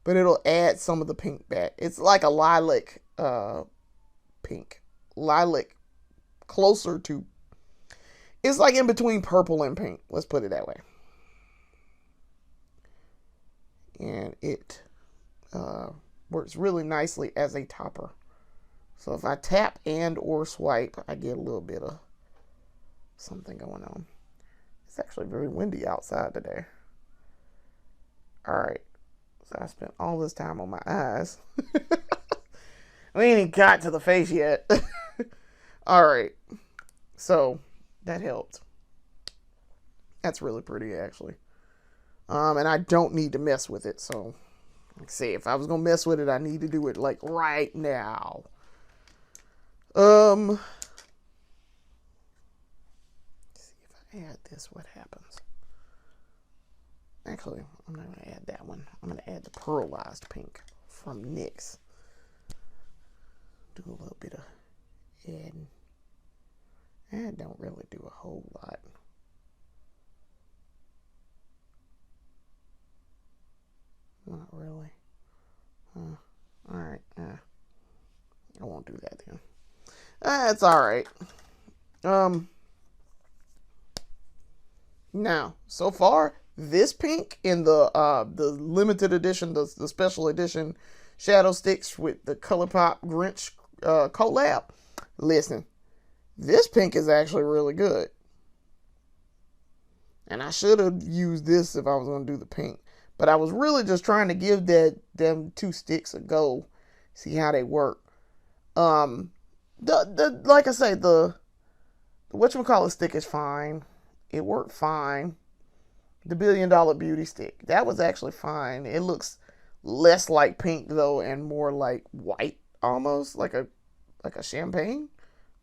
but it'll add some of the pink back. It's like a lilac pink. Lilac, closer to, it's like in between purple and pink. Let's put it that way. And it works really nicely as a topper. So if I tap and or swipe, I get a little bit of something going on. It's actually very windy outside today. All right. So I spent all this time on my eyes. We ain't even got to the face yet. All right. So that helped. That's really pretty, actually. And I don't need to mess with it. So, like I say, if I was going to mess with it, I need to do it like right now. Let's see if I add this, what happens. Actually, I'm not going to add that one. I'm going to add the pearlized pink from NYX. Do a little bit of adding. I don't really do a whole lot. Not really. Alright. I won't do that then. It's alright. Now, so far, this pink in the limited edition, the special edition shadow sticks with the ColourPop Grinch collab. Listen, this pink is actually really good. And I should have used this if I was going to do the pink. But I was really just trying to give them two sticks a go. See how they work. Like I say, the whatchamacallit stick is fine. It worked fine. The $1 Billion Beauty Stick, that was actually fine. It looks less like pink though, and more like white, almost like a champagne,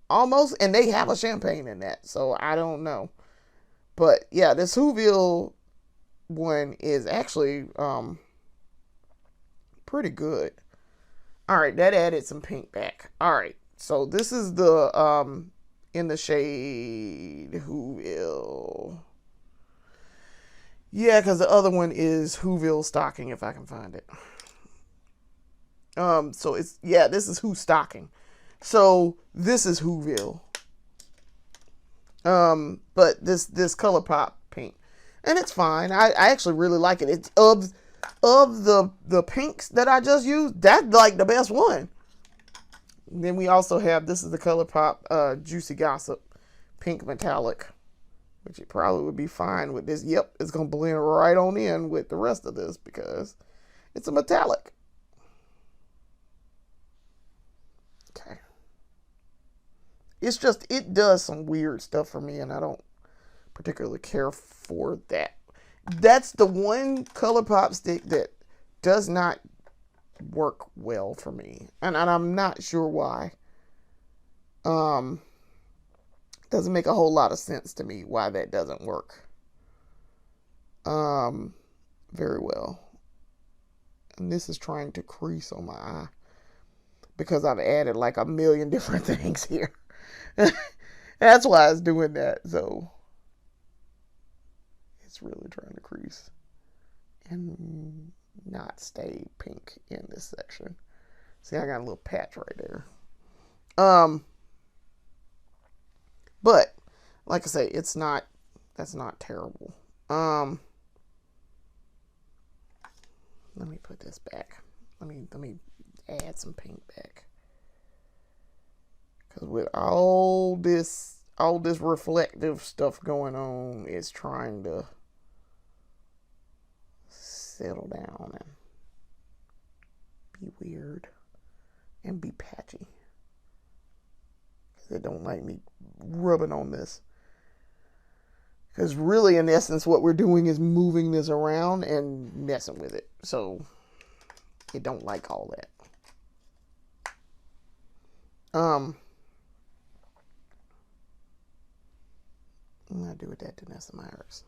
almost. And they have a champagne in that, so I don't know. But yeah, this Whoville one is actually pretty good. All right, that added some pink back. All right, so this is the in the shade Whoville. Yeah, because the other one is Whoville Stocking, if I can find it. So it's, yeah, this is Who Stocking. So this is Whoville. But this ColourPop pink, and it's fine. I actually really like it. It's of the pinks that I just used, that's like the best one. And then we also have, this is the ColourPop Juicy Gossip Pink Metallic, which it probably would be fine with this. Yep, it's going to blend right on in with the rest of this because it's a metallic. Okay. It's just, it does some weird stuff for me, and I don't particularly care for that. That's the one ColourPop stick that does not work well for me, and I'm not sure why. Doesn't make a whole lot of sense to me why that doesn't work very well. And this is trying to crease on my eye because I've added like a million different things here. That's why it's doing that. So it's really trying to crease and not stay pink in this section. See, I got a little patch right there. But like I say, that's not terrible. Let me put this back. Let me add some pink back. Cause with all this reflective stuff going on, it's trying to settle down and be weird and be patchy. They don't like me rubbing on this. Because really, in essence, what we're doing is moving this around and messing with it. So, it don't like all that. I'm going to do with that to Nessa Myers.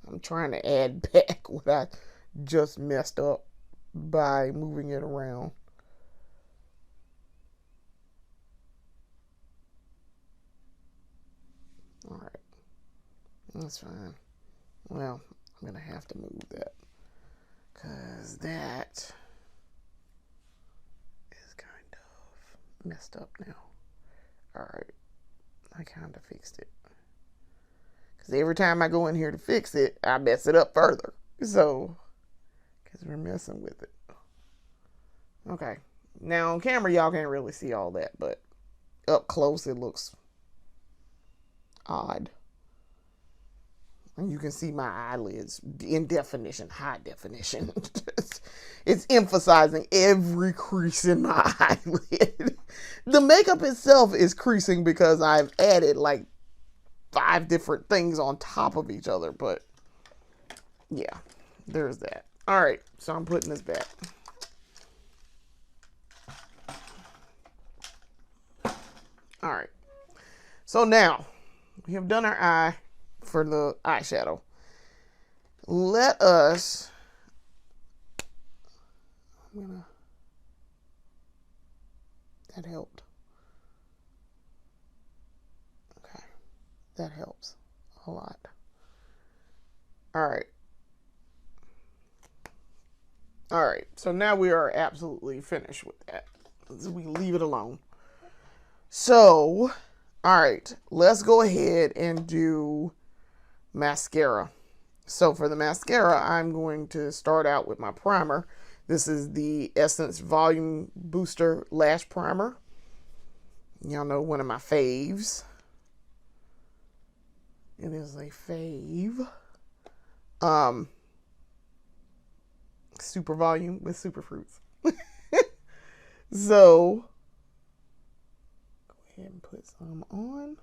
I'm trying to add back what I just messed up by moving it around. Alright. That's fine. Well, I'm going to have to move that. Because that is kind of messed up now. Alright. I kind of fixed it. Because every time I go in here to fix it, I mess it up further. So, because we're messing with it. Okay. Now on camera, y'all can't really see all that, but up close, it looks odd. And you can see my eyelids in definition, high definition. It's emphasizing every crease in my eyelid. The makeup itself is creasing because I've added like 5 different things on top of each other, but yeah, there's that. All right, so I'm putting this back. All right, so now we have done our eye for the eyeshadow. Let us, that helped. Okay, that helps a lot. All right. All right, so now we are absolutely finished with that. We leave it alone. So, all right, let's go ahead and do mascara. So for the mascara, I'm going to start out with my primer. This is the Essence Volume Booster Lash Primer. Y'all know one of my faves. It is a fave. Super volume with super fruits. So, go ahead and put some on.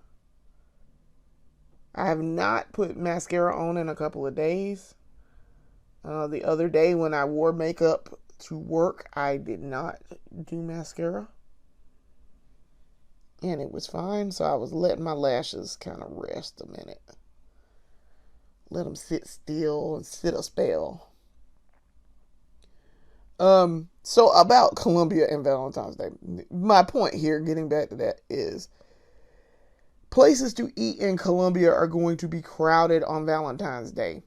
I have not put mascara on in a couple of days. The other day when I wore makeup to work, I did not do mascara. And it was fine, so I was letting my lashes kind of rest a minute. Let them sit still and sit a spell. So about Columbia and Valentine's Day, my point here, getting back to that, is places to eat in Columbia are going to be crowded on Valentine's Day.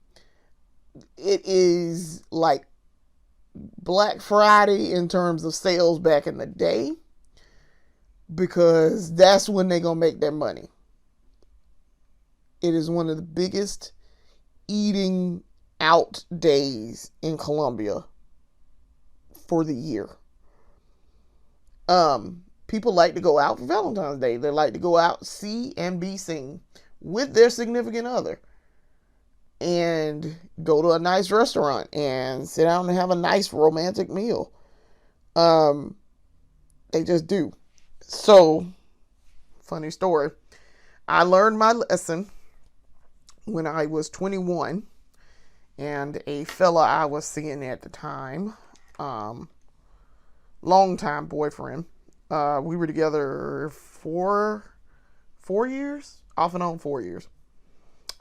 It is like Black Friday in terms of sales back in the day, because that's when they're going to make their money. It is one of the biggest eating out days in Columbia for the year. People like to go out for Valentine's Day. They like to go out, see and be seen with their significant other, and go to a nice restaurant and sit down and have a nice romantic meal. They just do. So, funny story. I learned my lesson when I was 21, and a fella I was seeing at the time, long-time boyfriend, we were together 4 years, off and on 4 years,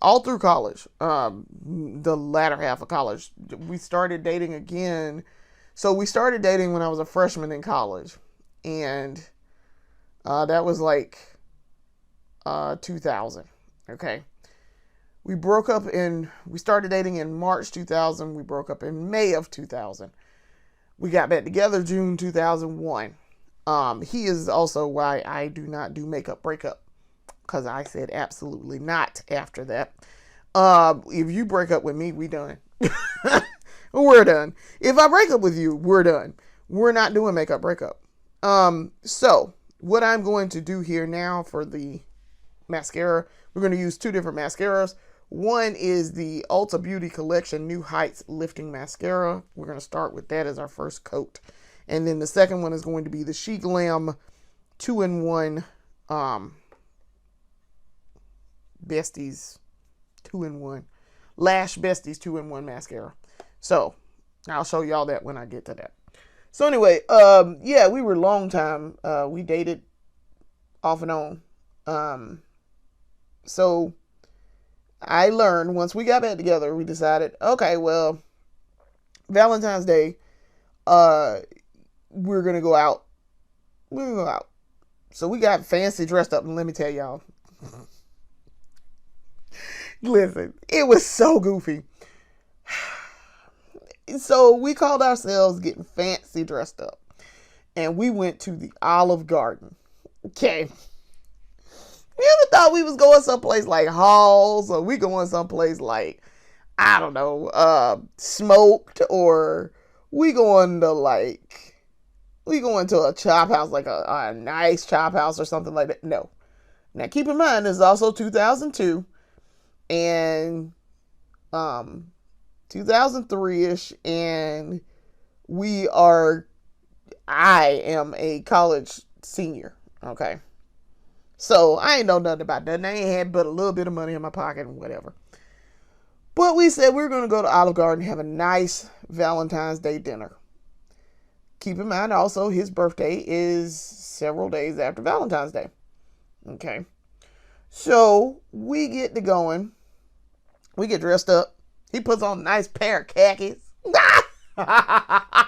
all through college, the latter half of college. We started dating again. So we started dating when I was a freshman in college, and that was like 2000. Okay. We started dating in March 2000. We broke up in May of 2000. We got back together June 2001. He is also why I do not do makeup breakup, because I said absolutely not after that. If you break up with me, we done. We're done. If I break up with you, we're done. We're not doing makeup breakup. So what I'm going to do here now for the mascara, we're going to use 2 different mascaras. One is the Ulta Beauty Collection New Heights Lifting Mascara. We're going to start with that as our first coat. And then the second one is going to be the She Glam 2-in-1 Besties 2-in-1 Lash Besties 2-in-1 mascara. So I'll show y'all that when I get to that. So anyway, yeah, we were long time. We dated off and on. So I learned once we got back together, we decided, okay, well, Valentine's Day, we're going to go out. We're going to go out. So we got fancy dressed up, and let me tell y'all, listen, it was so goofy. So we called ourselves getting fancy dressed up, and we went to the Olive Garden. Okay. We ever thought we was going someplace like Halls, or we going someplace like, I don't know, Smoked, or we going to a chop house, like a nice chop house or something like that? No. Now keep in mind, this is also 2002 and 2003-ish, and I am a college senior, okay? So I ain't know nothing about that. I ain't had but a little bit of money in my pocket and whatever. But we said we were going to go to Olive Garden and have a nice Valentine's Day dinner. Keep in mind also, his birthday is several days after Valentine's Day. Okay. So we get to going. We get dressed up. He puts on a nice pair of khakis. A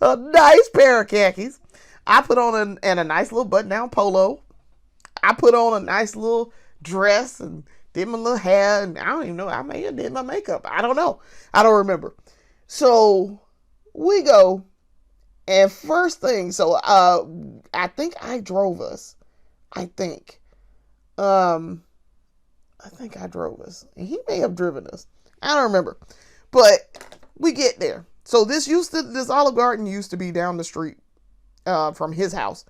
nice pair of khakis. I put on a nice little button-down polo. I put on a nice little dress and did my little hair, and I don't even know, I may have did my makeup. I don't know. I don't remember. So we go, and first thing, so I think I drove us. I think I drove us. And he may have driven us. I don't remember. But we get there. So this Olive Garden used to be down the street from his house.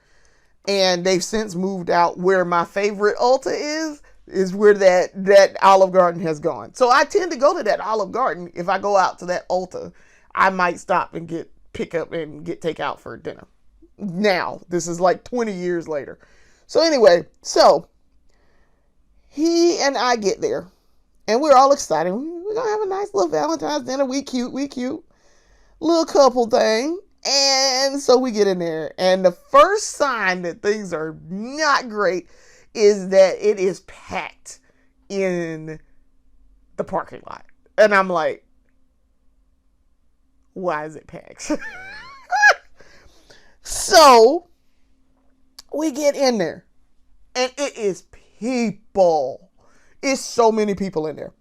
And they've since moved out where my favorite Ulta is where that Olive Garden has gone. So I tend to go to that Olive Garden. If I go out to that Ulta, I might stop and pick up and get takeout for dinner. Now, this is like 20 years later. So anyway, so he and I get there, and we're all excited. We're going to have a nice little Valentine's dinner. We cute. Little couple thing. And so we get in there, and the first sign that things are not great is that it is packed in the parking lot. And I'm like, why is it packed? So we get in there, and it is people. It's so many people in there.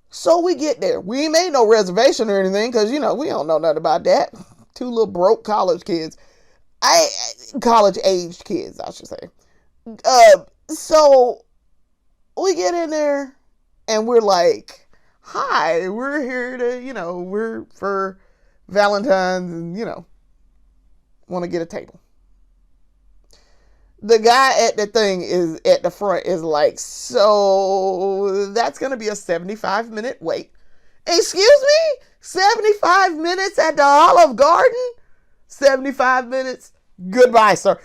So we get there. We ain't made no reservation or anything, because, we don't know nothing about that. 2 little broke college kids. College-aged kids, I should say. So we get in there, and we're like, hi, we're here to, we're for Valentine's and, want to get a table. The guy at the thing is at the front is like, so that's going to be a 75-minute wait. Excuse me? 75 minutes at the Olive Garden? 75 minutes? Goodbye, sir.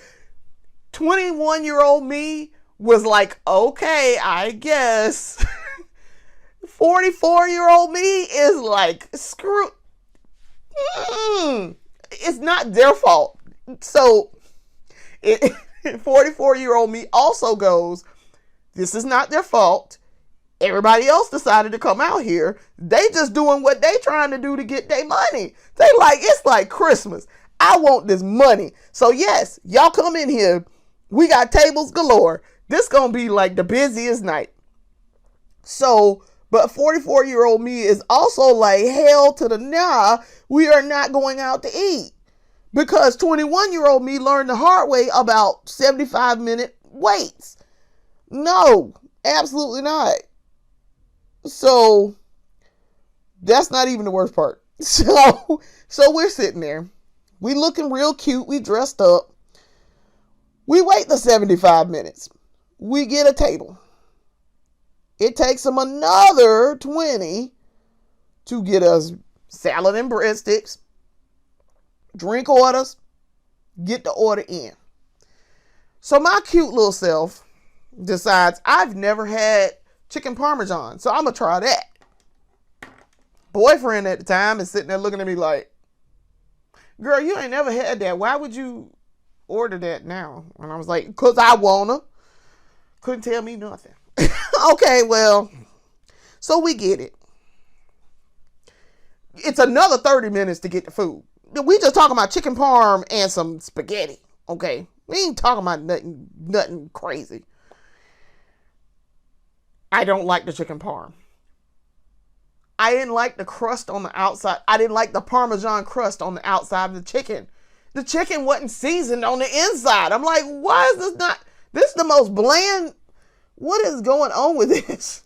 21-year-old me was like, okay, I guess. 44-year-old me is like, screw. It's not their fault. So, 44-year-old me also goes, this is not their fault. Everybody else decided to come out here. They just doing what they trying to do to get their money. They like, it's like Christmas. I want this money. So yes, y'all come in here. We got tables galore. This gonna be like the busiest night. So, but 44-year-old me is also like, hell to the nah, we are not going out to eat. Because 21-year-old me learned the hard way about 75-minute waits. No, absolutely not. So, that's not even the worst part. So we're sitting there. We looking real cute. We dressed up. We wait the 75 minutes. We get a table. It takes them another 20 to get us salad and breadsticks, drink orders, get the order in. So my cute little self decides I've never had chicken parmesan, so I'm going to try that. Boyfriend at the time is sitting there looking at me like, girl, you ain't never had that. Why would you order that now? And I was like, because I wanna. Couldn't tell me nothing. Okay, well, so we get it. It's another 30 minutes to get the food. We just talking about chicken parm and some spaghetti. Okay, we ain't talking about nothing crazy. I don't like the chicken parm. I didn't like the crust on the outside. I didn't like the Parmesan crust on the outside of the chicken. The chicken wasn't seasoned on the inside. I'm like, why is this not? This is the most bland. What is going on with this?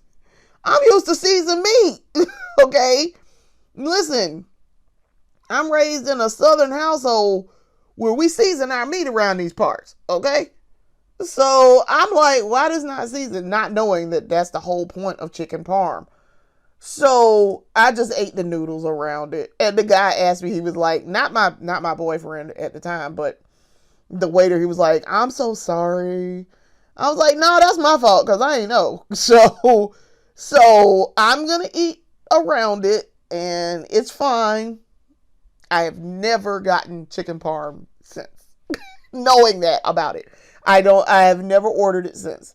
I'm used to seasoned meat. Okay? Listen, I'm raised in a southern household where we season our meat around these parts. Okay? So I'm like, why does not season? Not knowing that that's the whole point of chicken parm. So I just ate the noodles around it. And the guy asked me, he was like, not my boyfriend at the time, but the waiter, he was like, I'm so sorry. I was like, no, that's my fault because I ain't know. So I'm going to eat around it and it's fine. I have never gotten chicken parm since. Knowing that about it. I have never ordered it since.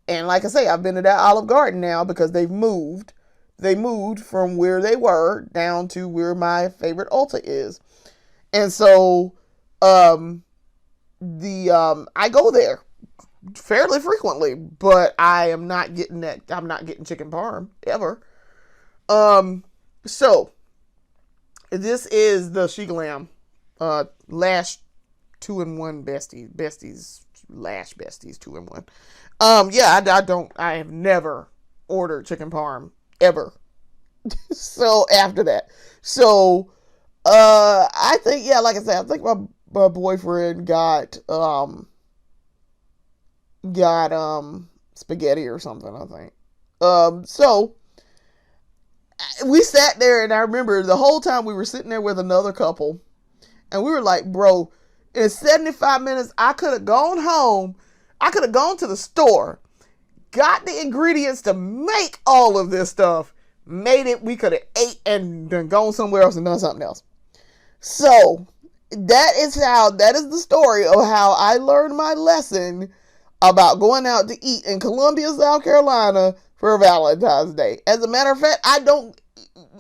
And like I say, I've been to that Olive Garden now because they've moved. They moved from where they were down to where my favorite Ulta is. And so, I go there fairly frequently, but I am not getting that. I'm not getting chicken parm ever. So this is the She Glam, Lash 2-in-1 besties, Lash besties 2-in-1. I have never ordered chicken parm ever. So after that, I think, like I said, I think my boyfriend got spaghetti or something, I think. So we sat there and I remember the whole time we were sitting there with another couple and we were like, bro, in 75 minutes, I could have gone home. I could have gone to the store, got the ingredients to make all of this stuff, made it, we could have ate and then gone somewhere else and done something else. So that is the story of how I learned my lesson about going out to eat in Columbia, South Carolina for Valentine's Day. As a matter of fact, I don't,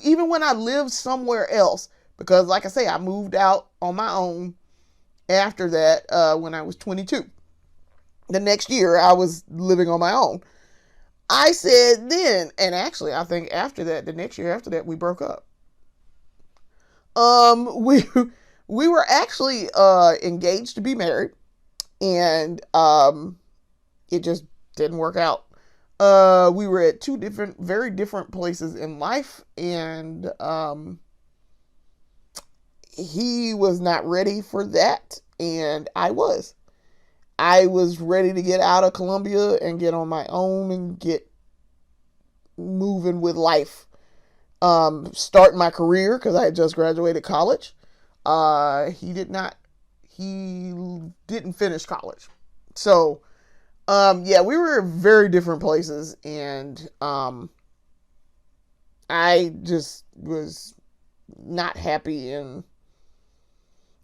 even when I lived somewhere else, because like I say, I moved out on my own after that when I was 22. The next year, I was living on my own. I said then, and actually, I think after that, the next year after that, we broke up. We were actually engaged to be married, and it just didn't work out. We were at two very different places in life, and he was not ready for that, and I was. I was ready to get out of Columbia and get on my own and get moving with life. Start my career because I had just graduated college. He did not. He didn't finish college, so yeah, we were in very different places, and I just was not happy in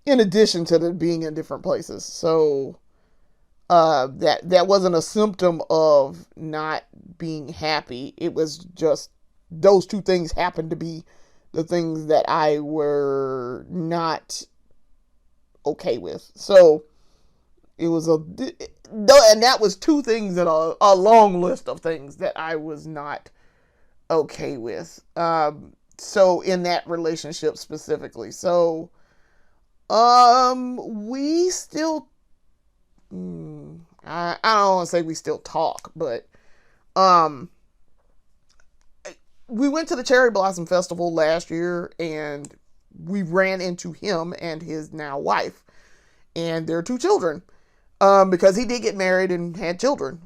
addition to the being in different places. So that wasn't a symptom of not being happy. It was just those two things happened to be the things that I were not okay with. So it was and that was two things in a long list of things that I was not okay with. So in that relationship specifically. So we still I don't want to say we still talk, but we went to the Cherry Blossom Festival last year, and we ran into him and his now wife and their two children, because he did get married and had children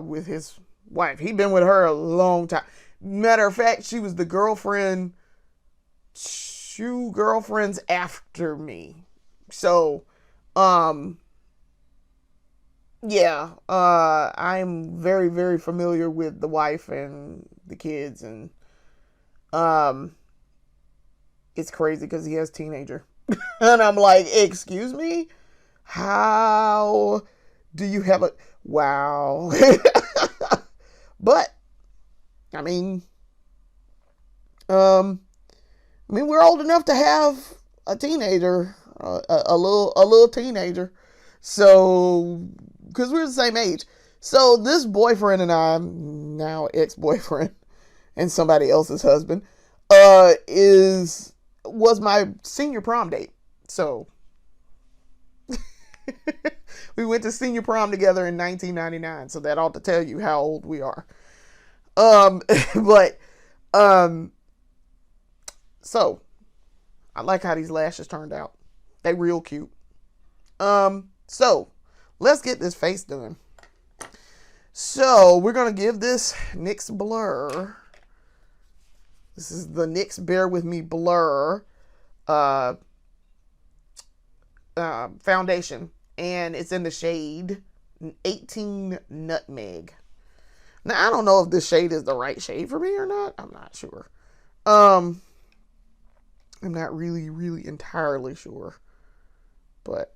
with his wife. He'd been with her a long time. Matter of fact, she was the girlfriend, 2 girlfriends after me. So yeah, I'm very, very familiar with the wife and the kids, and it's crazy because he has a teenager. And I'm like, excuse me? How do you have a... Wow. But, I mean, we're old enough to have a teenager, a little teenager. So, because we're the same age. So this boyfriend and I, now ex-boyfriend and somebody else's husband, was my senior prom date. So we went to senior prom together in 1999. So that ought to tell you how old we are. But so I like how these lashes turned out. They real cute. So let's get this face done. So we're going to give this NYX Blur. This is the NYX Bear With Me Blur foundation. And it's in the shade 18 Nutmeg. Now, I don't know if this shade is the right shade for me or not. I'm not sure. I'm not really entirely sure. But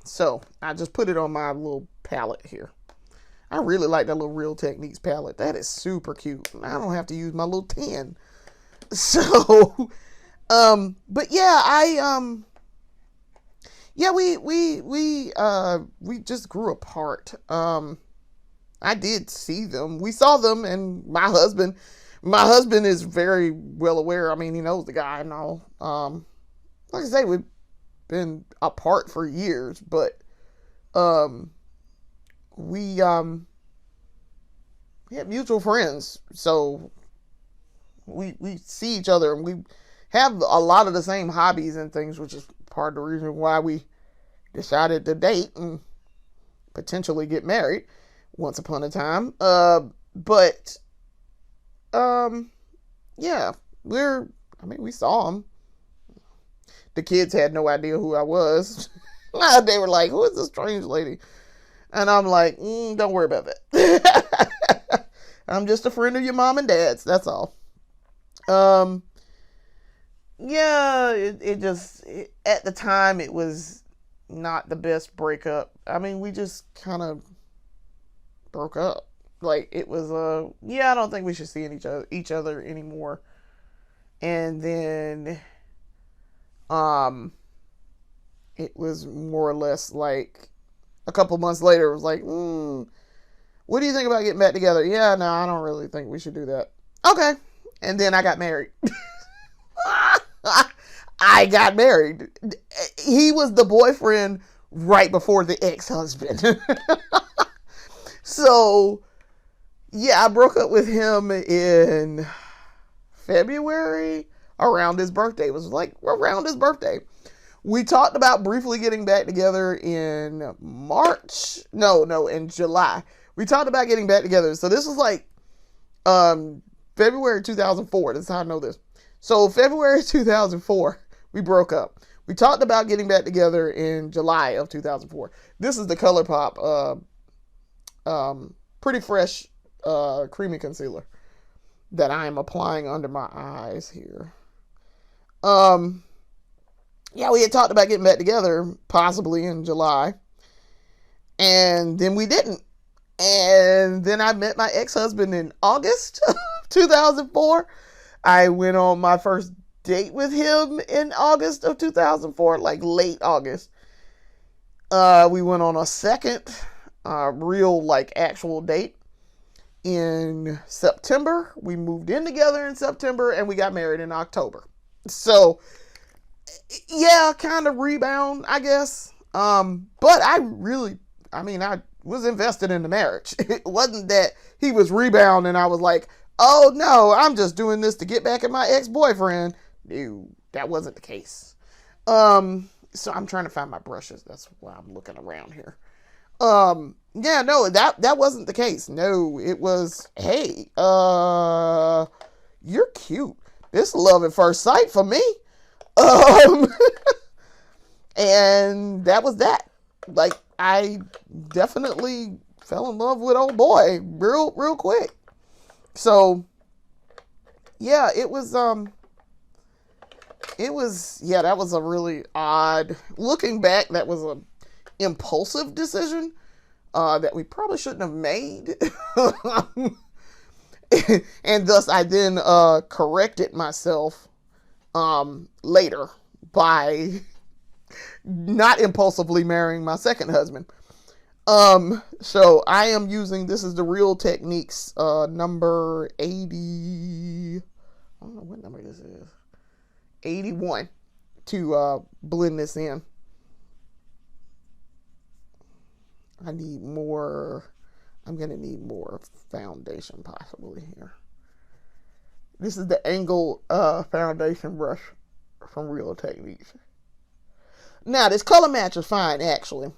so I just put it on my little palette here. I really like that little Real Techniques palette. That is super cute. I don't have to use my little 10. So, but yeah, we just grew apart. I did see them. We saw them, and my husband is very well aware. I mean, he knows the guy and all. Like I say, we've been apart for years, but we had mutual friends, so we see each other, and we have a lot of the same hobbies and things, which is part of the reason why we decided to date and potentially get married once upon a time. But yeah, we saw him. The kids had no idea who I was. They were like, who is this strange lady? And I'm like, don't worry about that. I'm just a friend of your mom and dad's. That's all. Yeah, at the time, it was not the best breakup. I mean, we just kind of broke up. Like, it was, yeah, I don't think we should see each other anymore. And then, it was more or less like a couple months later, it was like, what do you think about getting back together? Yeah, no, I don't really think we should do that. Okay. And then I got married. I got married. He was the boyfriend right before the ex-husband. So, yeah, I broke up with him in February, around his birthday. It was like around his birthday. We talked about briefly getting back together in March. No, in July. We talked about getting back together. So this was like February 2004. This is how I know this. So February 2004, we broke up. We talked about getting back together in July of 2004. This is the ColourPop Pretty Fresh Creamy Concealer that I am applying under my eyes here. Yeah, we had talked about getting back together possibly in July. And then we didn't. And then I met my ex-husband in August of 2004. I went on my first date with him in August of 2004, like late August. We went on a second real, like, actual date in September. We moved in together in September, and we got married in October. So, yeah, kind of rebound, I guess. But I was invested in the marriage. It wasn't that he was rebound and I was like, oh no, I'm just doing this to get back at my ex-boyfriend. No, that wasn't the case. So I'm trying to find my brushes. That's why I'm looking around here. Yeah, no, that wasn't the case. No, it was, hey, you're cute. This love at first sight for me. And that was that. Like, I definitely fell in love with old boy real quick. So, yeah, that was a really odd, looking back, that was a impulsive decision, that we probably shouldn't have made. And thus I then, corrected myself, later by not impulsively marrying my second husband. So I am using, this is the Real Techniques, number 80, I don't know what number this is, 81, to, blend this in. I'm going to need more foundation possibly here. This is the Angle, foundation brush from Real Techniques. Now, this color match is fine, actually.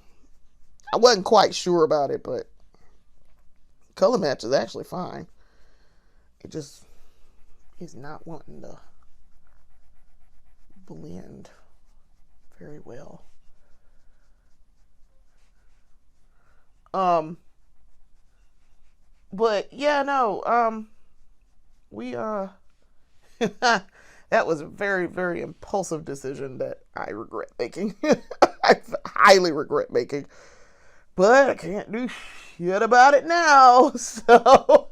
I wasn't quite sure about it, but color match is actually fine. It just is not wanting to blend very well. But yeah, no, that was a very, very impulsive decision that I regret making. I highly regret making. But I can't do shit about it now. So,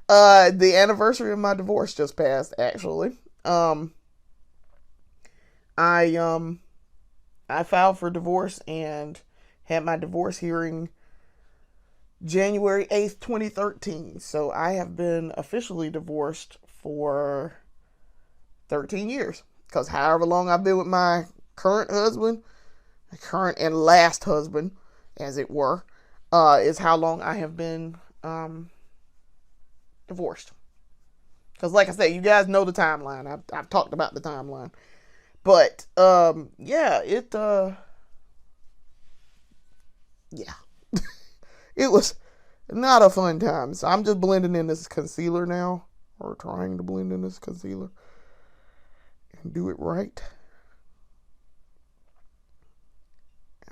the anniversary of my divorce just passed, actually. I filed for divorce and had my divorce hearing January 8th, 2013. So I have been officially divorced for 13 years. Because however long I've been with my current husband, my current and last husband, as it were, is how long I have been divorced. Because like I said, you guys know the timeline. I've talked about the timeline. But, yeah, yeah. It was not a fun time. So I'm just blending in this concealer now. Or trying to blend in this concealer. And do it right.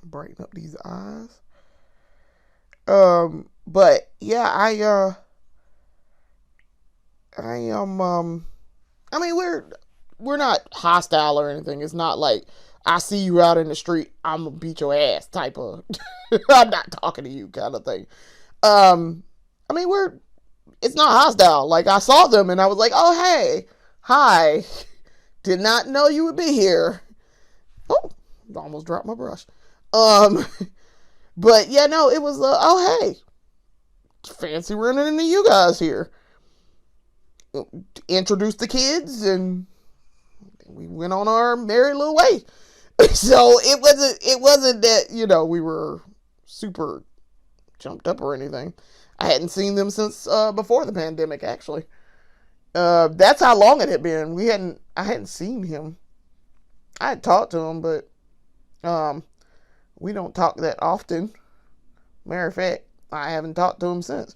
And brighten up these eyes. But yeah, I mean, we're not hostile or anything. It's not like I see you out in the street, I'm gonna beat your ass type of I'm not talking to you kind of thing. I mean, it's not hostile. Like, I saw them and I was like, oh, hey, hi, did not know you would be here. Oh, almost dropped my brush. But yeah, no, it was, oh, hey, fancy running into you guys here. Introduced the kids and we went on our merry little way. So it wasn't that, we were super jumped up or anything. I hadn't seen them since, before the pandemic, actually. That's how long it had been. I hadn't seen him. I had talked to him, but we don't talk that often. Matter of fact, I haven't talked to him since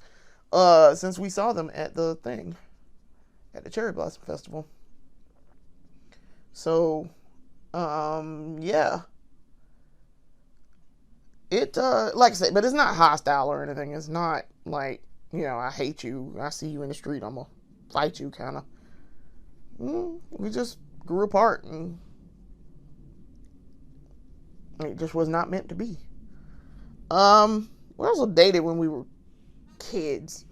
we saw them at the thing, at the Cherry Blossom Festival. So, yeah. It, like I said, but it's not hostile or anything. It's not like, I hate you. I see you in the street, I'm gonna fight you, kind of. We just grew apart, and it just was not meant to be. We also dated when we were kids.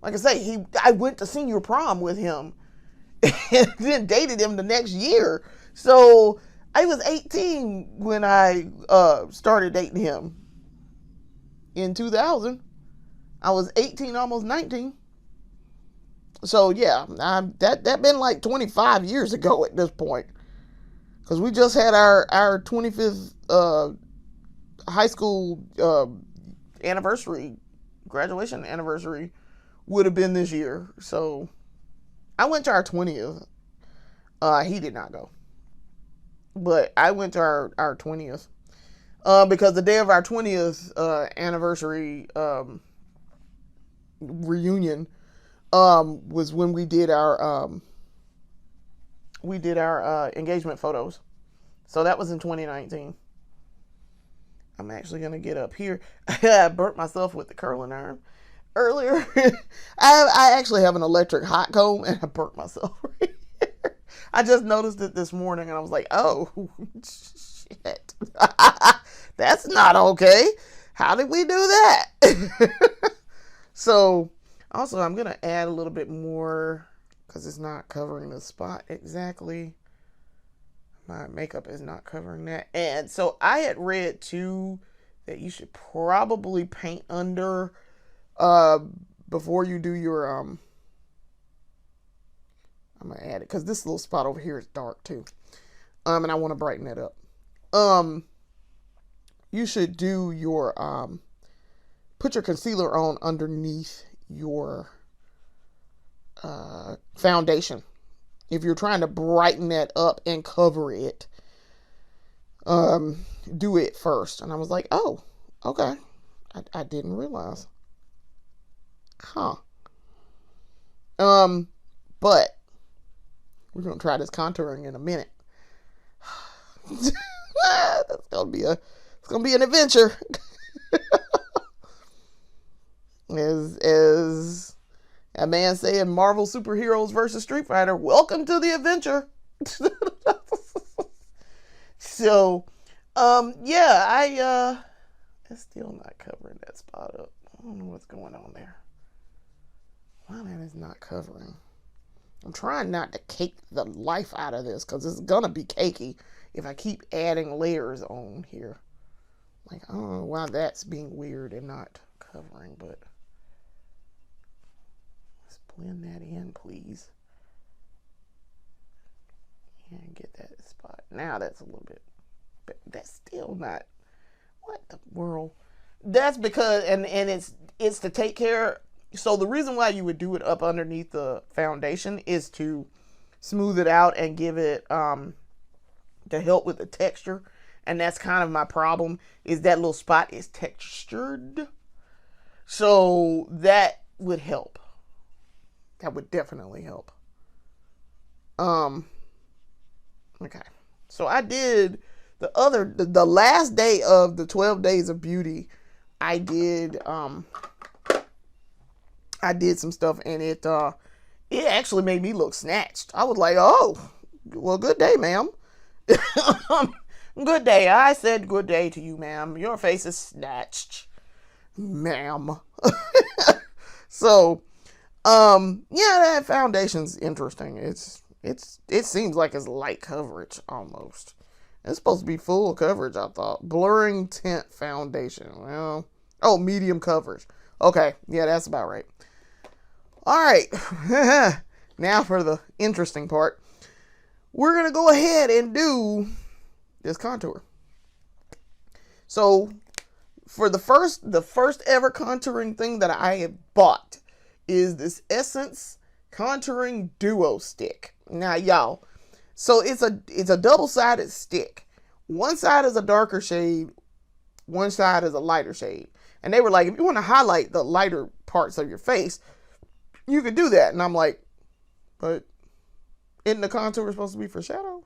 Like I say, I went to senior prom with him, and then dated him the next year. So I was 18 when I started dating him. In 2000, I was 18, almost 19. So yeah, that been like 25 years ago at this point, because we just had our 25th high school anniversary, graduation anniversary would have been this year. So I went to our 20th. He did not go, but I went to our 20th because the day of our 20th anniversary reunion was when we did our engagement photos. So that was in 2019. I'm actually gonna get up here. I burnt myself with the curling iron earlier. I actually have an electric hot comb, and I burnt myself right here. I just noticed it this morning, and I was like, oh shit. That's not okay. How did we do that? So also, I'm gonna add a little bit more because it's not covering the spot exactly. My makeup is not covering that. And so I had read too that you should probably paint under before you do your I'm gonna add it because this little spot over here is dark too. And I want to brighten it up. You should do your put your concealer on underneath your foundation. If you're trying to brighten that up and cover it, do it first. And I was like, oh, okay. I didn't realize. Huh. But we're gonna try this contouring in a minute. It's gonna be an adventure. As a man saying, Marvel superheroes versus Street Fighter, welcome to the adventure. So, yeah, it's still not covering that spot up. I don't know what's going on there. Why that is not covering. I'm trying not to cake the life out of this because it's gonna be cakey if I keep adding layers on here. Like, I don't know why that's being weird and not covering, but let's blend that in, please. And get that spot. Now that's a little bit, but that's still not. What the world? That's because, and it's to take care. So the reason why you would do it up underneath the foundation is to smooth it out and give it to help with the texture. And that's kind of my problem, is that little spot is textured. So that would help. That would definitely help. Okay. So I did the last day of the 12 days of beauty, I did some stuff, and it actually made me look snatched. I was like, oh, well, good day, ma'am. Good day. I said good day to you, ma'am. Your face is snatched, ma'am. So, yeah, that foundation's interesting. It seems like it's light coverage almost. It's supposed to be full coverage, I thought. Blurring tint foundation. Well, oh, medium coverage. Okay, yeah, that's about right. All right, now for the interesting part. We're gonna go ahead and do this contour. So for the first ever contouring thing that I have bought is this Essence contouring duo stick. Now, y'all, so it's a double-sided stick. One side is a darker shade, one side is a lighter shade. And they were like, if you want to highlight the lighter parts of your face, you could do that. And I'm like, but isn't the contour supposed to be for shadow?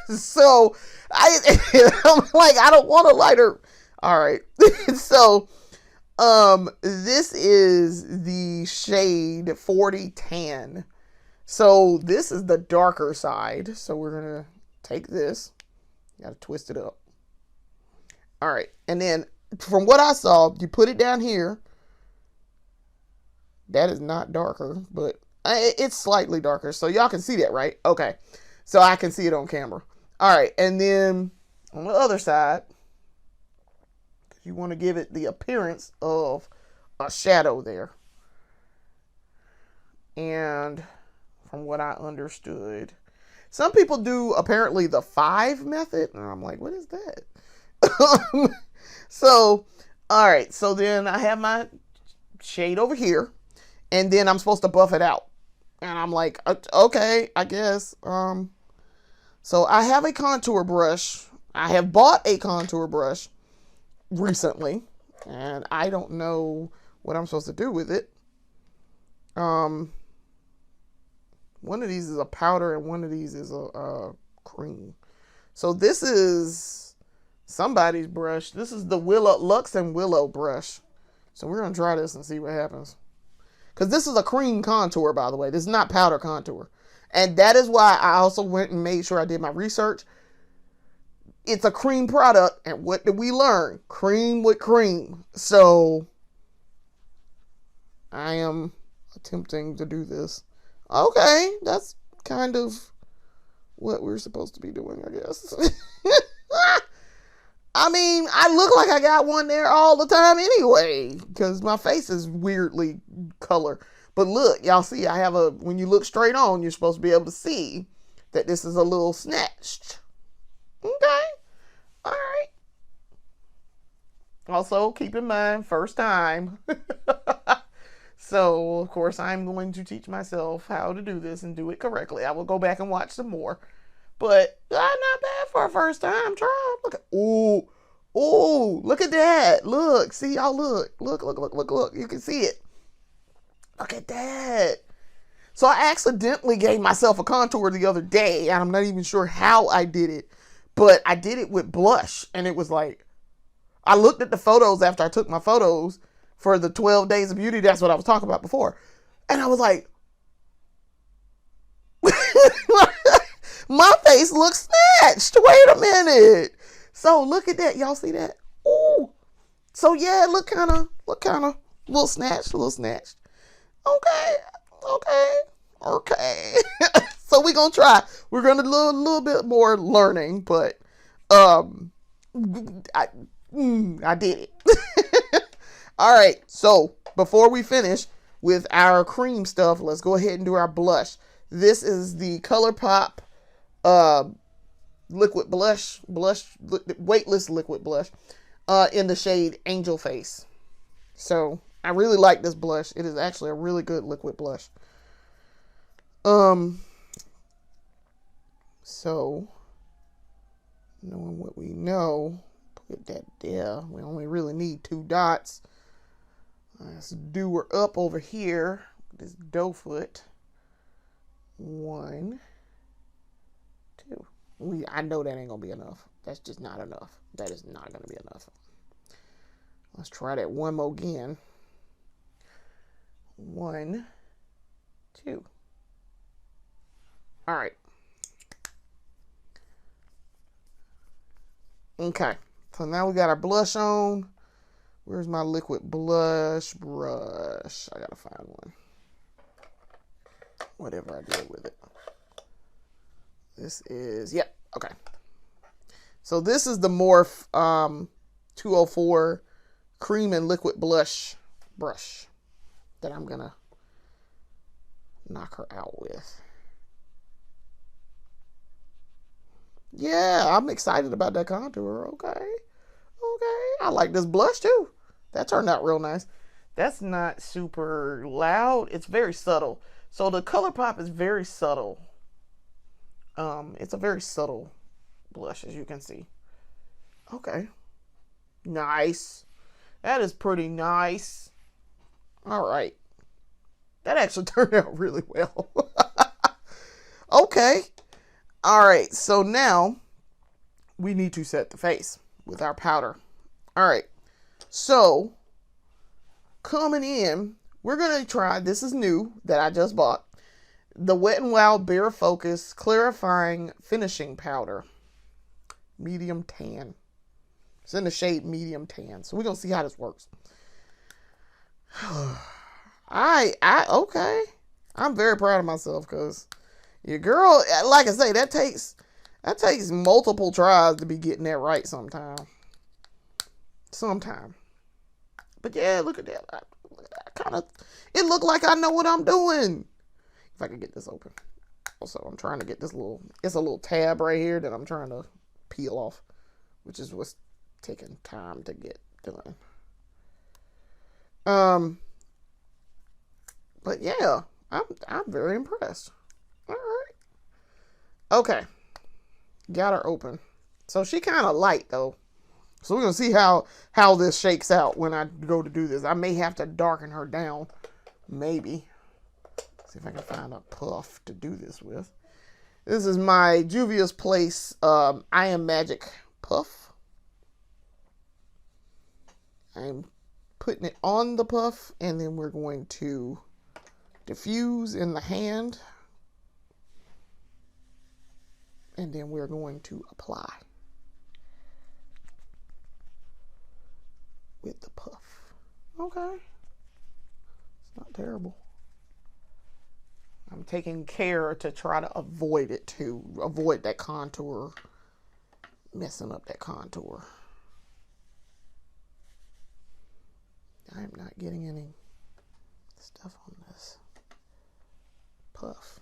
So I'm like, I don't want a lighter. All right. So this is the shade 40 Tan. So this is the darker side. So we're gonna take this. Gotta twist it up. All right, and then from what I saw, you put it down here. That is not darker, but it's slightly darker. So y'all can see that, right? Okay, so I can see it on camera. All right, and then on the other side, you want to give it the appearance of a shadow there. And from what I understood, some people do apparently the 5 method. And I'm like, what is that? So, all right. So then I have my shade over here. And then I'm supposed to buff it out. And I'm like, okay, I guess. So I have a contour brush. I have bought a contour brush recently. And I don't know what I'm supposed to do with it. One of these is a powder and one of these is a cream. So this is somebody's brush. This is the Lux and Willow brush. So we're going to try this and see what happens. Because this is a cream contour, by the way. This is not powder contour. And that is why I also went and made sure I did my research. It's a cream product. And what did we learn? Cream with cream. So I am attempting to do this. Okay, that's kind of what we're supposed to be doing, I guess. I mean, I look like I got one there all the time anyway, because my face is weirdly color. But look, y'all see, I have when you look straight on, you're supposed to be able to see that this is a little snatched. Okay, all right. Also, keep in mind, first time. So, of course, I'm going to teach myself how to do this and do it correctly. I will go back and watch some more. But not bad for a first time try. Look at, ooh, look at that. Look, see, y'all look. Look. You can see it. Look at that. So I accidentally gave myself a contour the other day, and I'm not even sure how I did it. But I did it with blush, and it was like, I looked at the photos after I took my photos for the 12 days of beauty. That's what I was talking about before. And I was like, my face looks snatched. Wait a minute. So look at that. Y'all see that? Ooh. So yeah, look kind of, a little snatched. Okay. So we're going to try. We're going to do a little bit more learning, but I did it. All right, so before we finish with our cream stuff, let's go ahead and do our blush. This is the ColourPop liquid blush, weightless liquid blush in the shade Angel Face. So I really like this blush. It is actually a really good liquid blush. So knowing what we know, put that there. We only really need 2 dots. Let's do her up over here. This doe foot. 1, 2. I know that ain't gonna be enough. That's just not enough. That is not gonna be enough. Let's try that one more again. 1, 2. All right. Okay. So now we got our blush on. Where's my liquid blush brush? I gotta find one. Whatever I did with it. This is, yep, okay. So this is the Morphe 204 cream and liquid blush brush that I'm gonna knock her out with. Yeah, I'm excited about that contour. Okay. I like this blush too. That turned out real nice. That's not super loud. It's very subtle. So the ColourPop is very subtle. It's a very subtle blush, as you can see. Okay. Nice. That is pretty nice. All right. That actually turned out really well. Okay. All right. So now we need to set the face with our powder. All right. So coming in, we're going to try, this is new that I just bought, the Wet n Wild Bare Focus Clarifying Finishing Powder. Medium tan. It's in the shade medium tan. So we're going to see how this works. Okay. I'm very proud of myself because your girl, like I say, that takes multiple tries to be getting that right sometime. But yeah, look at that. It looked like I know what I'm doing. If I can get this open. Also, I'm trying to get this it's a little tab right here that I'm trying to peel off, which is what's taking time to get done. But yeah, I'm very impressed. All right. Okay. Got her open. So she kind of light though. So we're going to see how this shakes out when I go to do this. I may have to darken her down. Maybe. See if I can find a puff to do this with. This is my Juvia's Place I Am Magic puff. I'm putting it on the puff, and then we're going to diffuse in the hand. And then we're going to apply with the puff. Okay. It's not terrible. I'm taking care to try to avoid it too. Avoid that contour. Messing up that contour. I'm not getting any stuff on this puff.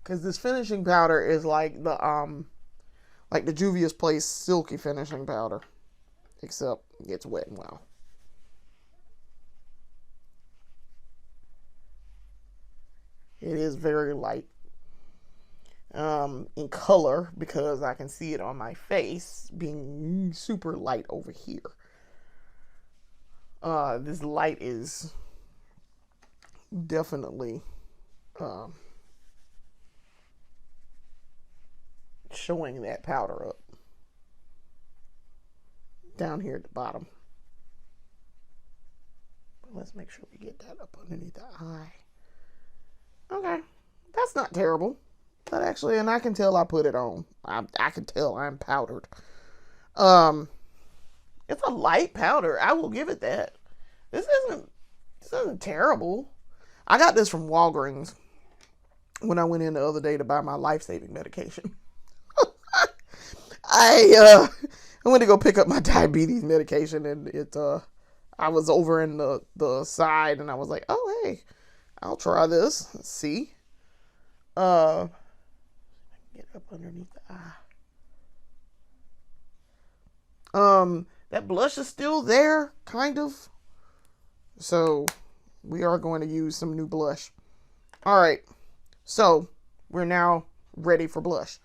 Because this finishing powder is like the Juvia's Place silky finishing powder. Except it's Wet n Wild. It is very light in color because I can see it on my face being super light over here. This light is definitely showing that powder up down here at the bottom. But let's make sure we get that up underneath the eye. Okay, that's not terrible. But actually, and I can tell I put it on. I can tell I'm powdered. It's a light powder. I will give it that. This isn't terrible. I got this from Walgreens when I went in the other day to buy my life-saving medication. I went to go pick up my diabetes medication, and I was over in the side, and I was like, oh hey, I'll try this. Let's see. Get up underneath the eye. That blush is still there, kind of. So we are going to use some new blush. All right. So we're now ready for blush,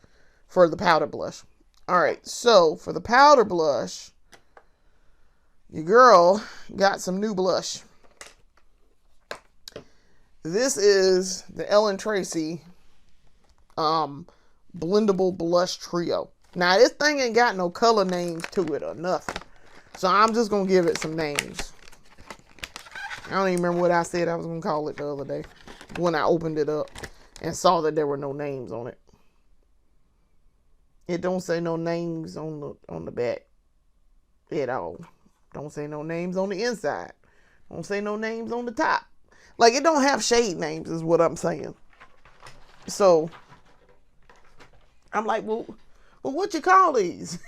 for the powder blush. All right. So for the powder blush, your girl got some new blush. This is the Ellen Tracy blendable blush trio. Now this thing ain't got no color names to it or nothing, so I'm just gonna give it some names. I don't even remember what I said I was gonna call it the other day when I opened it up and saw that there were no names on it. It don't say no names on the back at all. Don't say no names on the inside. Don't say no names on the top. Like, it don't have shade names is what I'm saying. So I'm like, well, what you call these?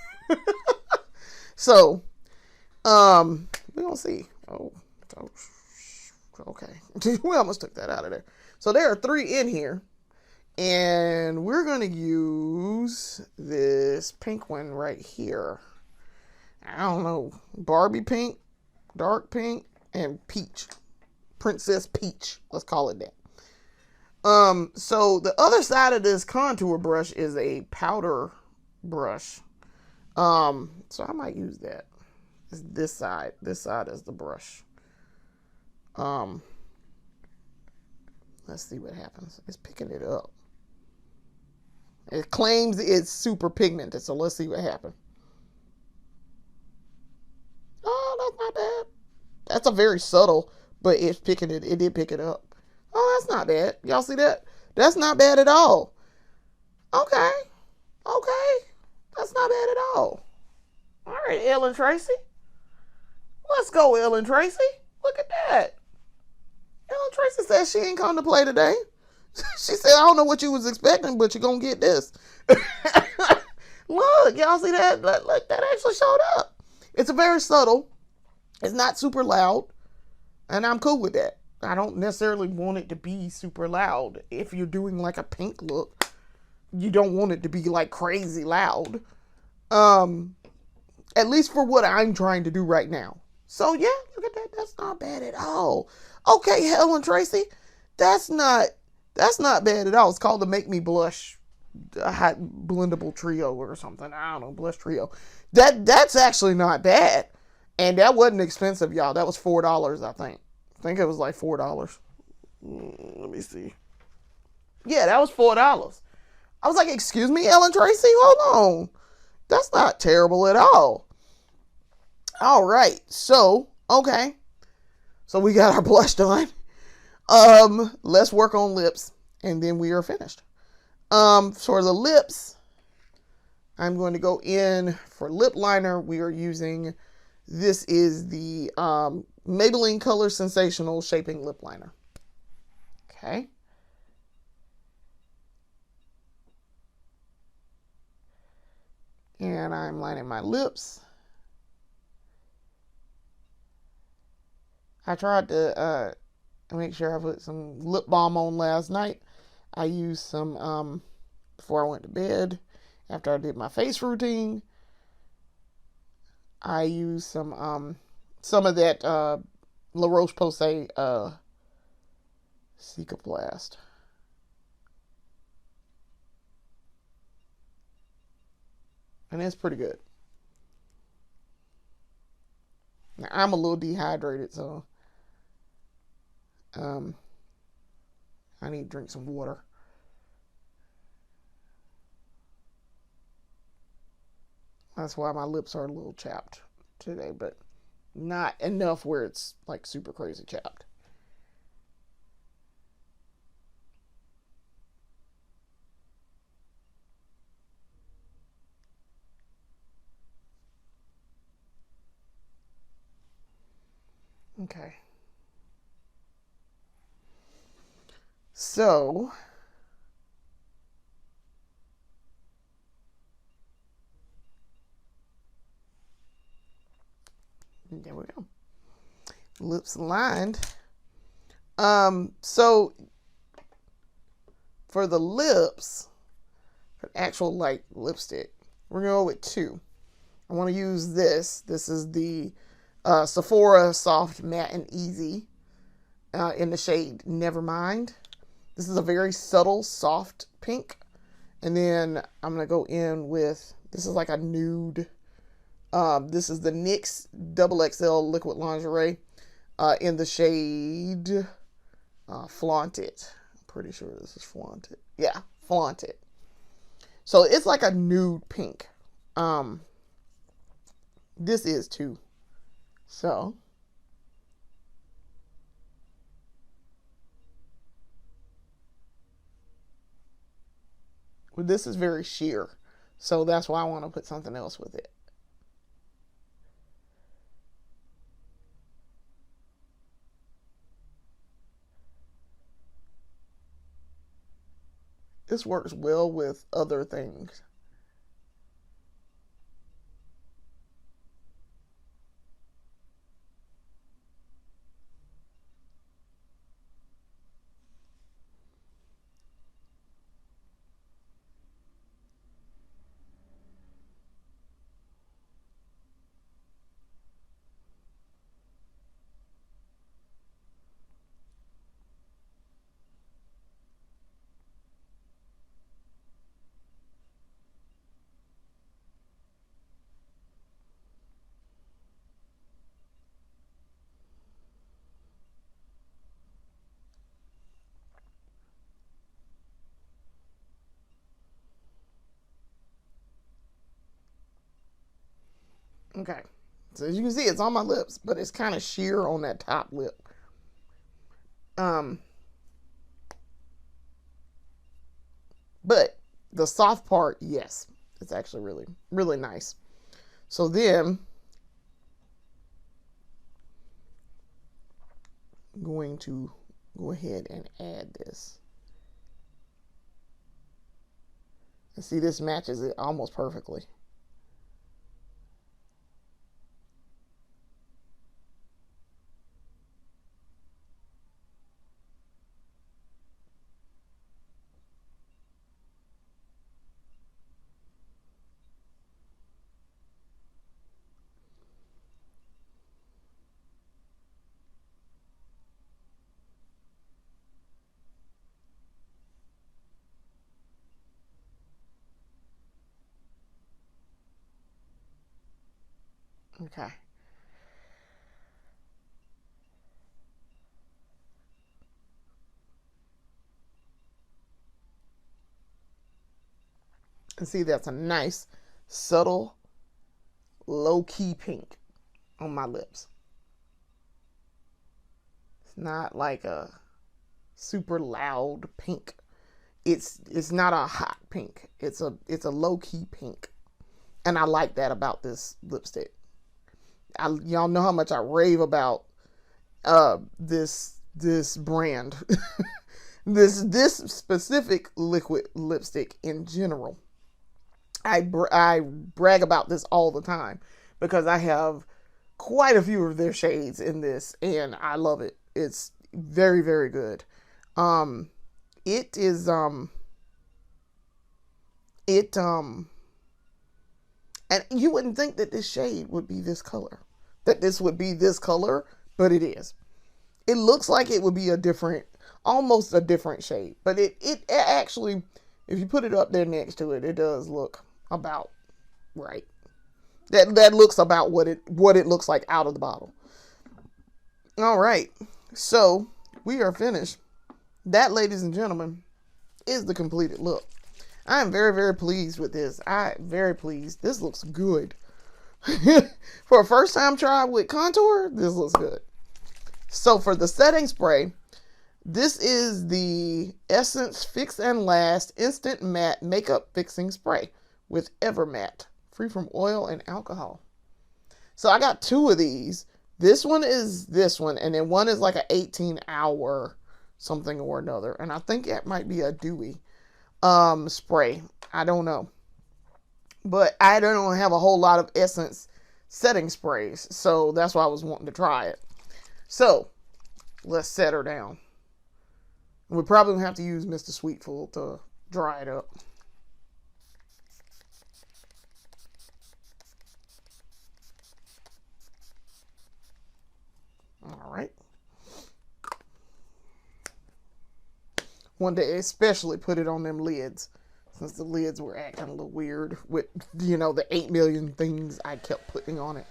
So, we're gonna see. Oh, okay. We almost took that out of there. So there are 3 in here, and we're gonna use this pink one right here. I don't know, Barbie pink. dark pink, and peach. Princess Peach. Let's call it that. So the other side of this contour brush is a powder brush. So I might use that. It's this side. This side is the brush. Let's see what happens. It's picking it up. It claims it's super pigmented, so let's see what happens. Oh, that's not bad. That's a very subtle, but it's picking it. It did pick it up. Oh, that's not bad. Y'all see that? That's not bad at all. Okay. Okay. That's not bad at all. All right, Ellen Tracy. Let's go, Ellen Tracy. Look at that. Ellen Tracy says she ain't come to play today. She said, I don't know what you was expecting, but you're going to get this. Look, y'all see that? Look, that actually showed up. It's a very subtle. It's not super loud. And I'm cool with that. I don't necessarily want it to be super loud. If you're doing like a pink look, you don't want it to be like crazy loud. At least for what I'm trying to do right now. So yeah, look at that. That's not bad at all. Okay, Helen Tracy, that's not bad at all. It's called the Make Me Blush Hot Blendable Trio or something. I don't know, Blush Trio. That's actually not bad. And that wasn't expensive, y'all. That was $4, I think. I think it was like $4. Let me see. Yeah, that was $4. I was like, excuse me, Ellen Tracy? Hold on. That's not terrible at all. All right. So, okay. So we got our blush done. Let's work on lips, and then we are finished. For the lips, I'm going to go in for lip liner. We are using, this is the Maybelline Color Sensational Shaping Lip Liner. Okay. And I'm lining my lips. I tried to make sure I put some lip balm on last night. I used some before I went to bed. After I did my face routine, I used some of that La Roche-Posay Cicaplast. And it's pretty good. Now, I'm a little dehydrated, so I need to drink some water. That's why my lips are a little chapped today, but not enough where it's like super crazy chapped. Okay. So, there we go. Lips lined. So for the lips, for actual like lipstick, we're gonna go with two. I want to use this. This is the Sephora Soft Matte and Easy in the shade Nevermind. This is a very subtle, soft pink. And then I'm going to go in with, this is like a nude. This is the NYX XXL Liquid Lingerie in the shade Flaunt It. I'm pretty sure this is Flaunt It. Yeah, Flaunt It. So it's like a nude pink. This is too. So this is very sheer. So that's why I want to put something else with it. This works well with other things. Okay. So as you can see, it's on my lips, but it's kind of sheer on that top lip. But the soft part, yes, it's actually really, really nice. So then I'm going to go ahead and add this. And see, this matches it almost perfectly. Okay. And see, that's a nice, subtle, low-key pink on my lips. It's not like a super loud pink. It's not a hot pink. It's a low-key pink. And I like that about this lipstick. Y'all know how much I rave about this brand. this specific liquid lipstick in general. I brag about this all the time because I have quite a few of their shades in this, and I love it. It's very, very good. It is and you wouldn't think that this shade would be this color, but it is. It looks like it would be almost a different shade, but it actually, if you put it up there next to it, it does look about right. That looks about what it looks like out of the bottle. All right, so we are finished. That, ladies and gentlemen, is the completed look. I am very, very pleased with this. Very pleased. This looks good. For a first time try with contour, this looks good. So for the setting spray, this is the Essence Fix and Last Instant Matte Makeup Fixing Spray with Evermatte, free from oil and alcohol. So I got two of these. This one is this one, and then one is like an 18-hour something or another. And I think it might be a dewy spray. I don't know. But I don't have a whole lot of Essence setting sprays, so that's why I was wanting to try it. So let's set her down. We probably have to use Mr. Sweetful to dry it up. All right. One day, especially put it on them lids, since the lids were acting a little weird with, the 8 million things I kept putting on it.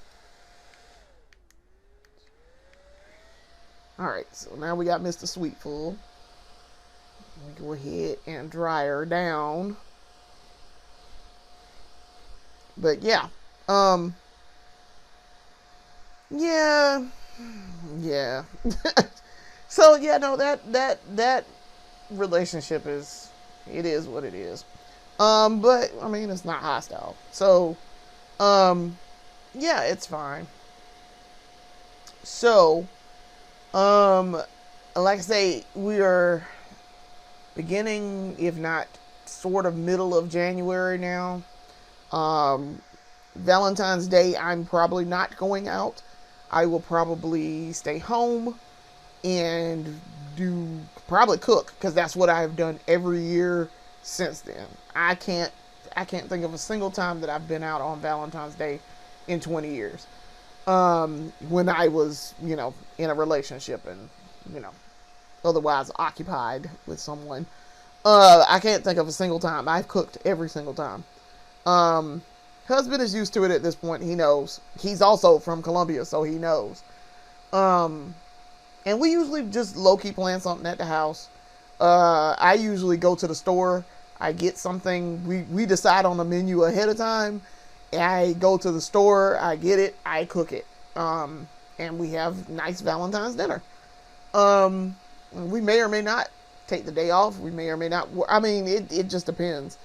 All right, so now we got Mr. Sweetful. Let me go ahead and dry her down. But yeah, yeah. So yeah, no, that relationship is what it is. But I mean, it's not hostile. So, yeah, it's fine. So, like I say, we are beginning, if not sort of middle of January now. Valentine's Day, I'm probably not going out. I will probably stay home and probably cook, because that's what I've done every year since then. I can't think of a single time that I've been out on Valentine's Day in 20 years. When I was, in a relationship and, otherwise occupied with someone. I can't think of a single time. I've cooked every single time. Husband is used to it at this point. He knows. He's also from Colombia, so he knows. And we usually just low-key plan something at the house. I usually go to the store. I get something. We decide on the menu ahead of time. I go to the store, I get it, I cook it, and we have nice Valentine's dinner. We may or may not take the day off. We may or may not. I mean, it just depends.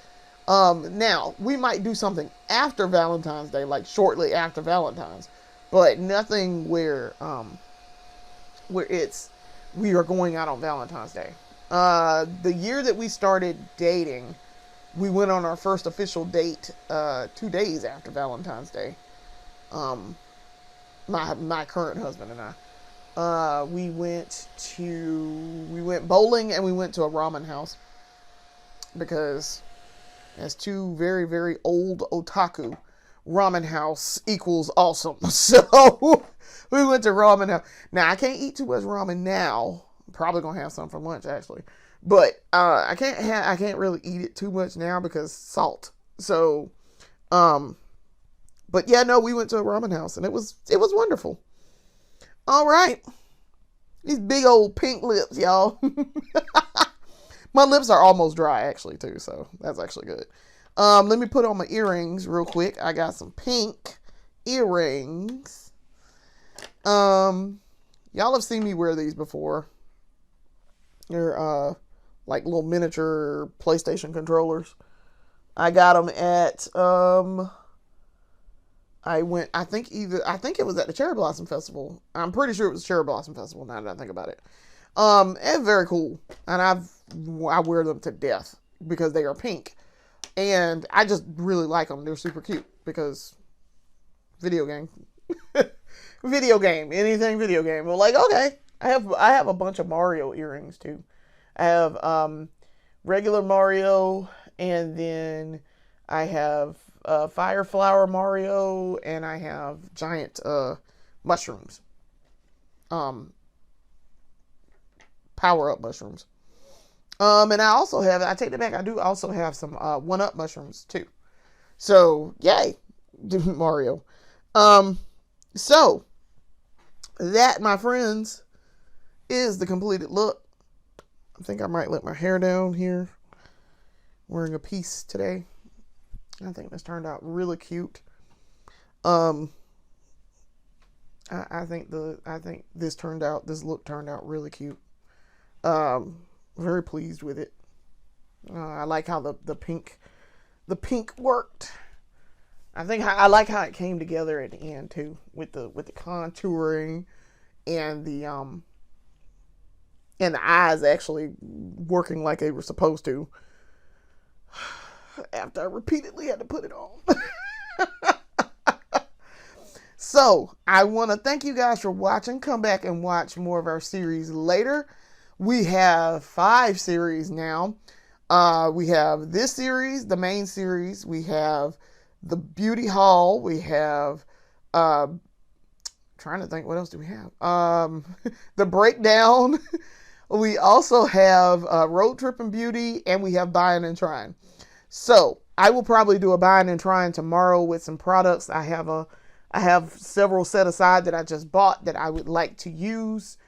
Now we might do something after Valentine's Day, like shortly after Valentine's, but nothing where it's we are going out on Valentine's Day. The year that we started dating, we went on our first official date 2 days after Valentine's Day. Um, my current husband and I. We went bowling and we went to a ramen house because as two very very old otaku, ramen house equals awesome. So we went to ramen house. Now I can't eat too much ramen now. I'm probably gonna have some for lunch actually, but I can't really eat it too much now because salt. So but yeah, no, we went to a ramen house and it was wonderful. All right. These big old pink lips, y'all. My lips are almost dry, actually, too, so that's actually good. Let me put on my earrings real quick. I got some pink earrings. Y'all have seen me wear these before. They're, like little miniature PlayStation controllers. I got them at, I think it was at the Cherry Blossom Festival. I'm pretty sure it was Cherry Blossom Festival now that I think about it. It's very cool. And I wear them to death because they are pink. And I just really like them. They're super cute because video game. Anything video game. Well, like, okay. I have a bunch of Mario earrings too. I have regular Mario, and then I have Fire Flower Mario, and I have giant mushrooms. Power up mushrooms. And I take that back, I do also have some 1-up mushrooms too. So, yay, Mario. So, that, my friends, is the completed look. I think I might let my hair down here. Wearing a piece today. I think this turned out really cute. I think this look turned out really cute. Very pleased with it. I like how the pink worked. I like how it came together at the end too, with the contouring and the eyes actually working like they were supposed to. After I repeatedly had to put it on. So, I want to thank you guys for watching. Come back and watch more of our series later. We have 5 series now. We have this series, the main series. We have the beauty haul. We have, trying to think, what else do we have? The breakdown. We also have road trip and beauty, and we have buying and trying. So I will probably do a buying and trying tomorrow with some products. I have several set aside that I just bought that I would like to use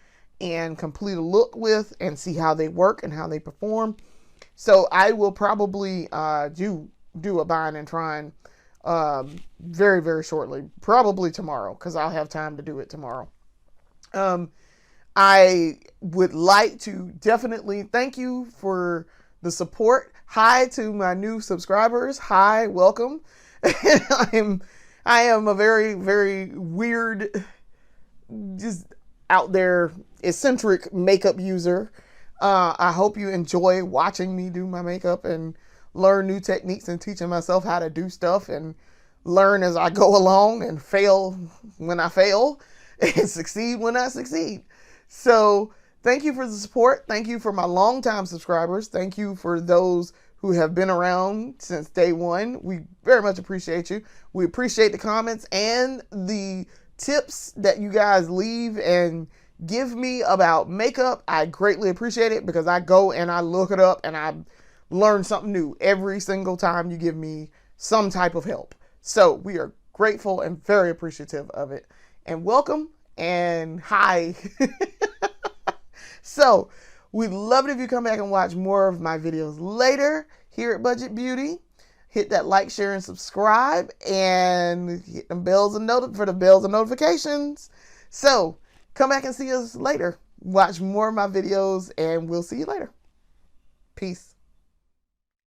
and complete a look with and see how they work and how they perform. So I will probably do a buying and trying very, very shortly. Probably tomorrow because I'll have time to do it tomorrow. I would like to definitely thank you for the support. Hi to my new subscribers. Hi, welcome. I am a very, very weird, just out there, eccentric makeup user. I hope you enjoy watching me do my makeup and learn new techniques and teaching myself how to do stuff and learn as I go along and fail when I fail and succeed when I succeed. So thank you for the support. Thank you for my longtime subscribers. Thank you for those who have been around since day one. We very much appreciate you. We appreciate the comments and the tips that you guys leave and give me about makeup. I greatly appreciate it because I go and I look it up and I learn something new every single time you give me some type of help. So we are grateful and very appreciative of it. And welcome and hi. So, we'd love it if you come back and watch more of my videos later here at Budget Beauty. hit that like, share, and subscribe, and hit them bells and for the bells and notifications. So come back and see us later. Watch more of my videos, and we'll see you later. Peace.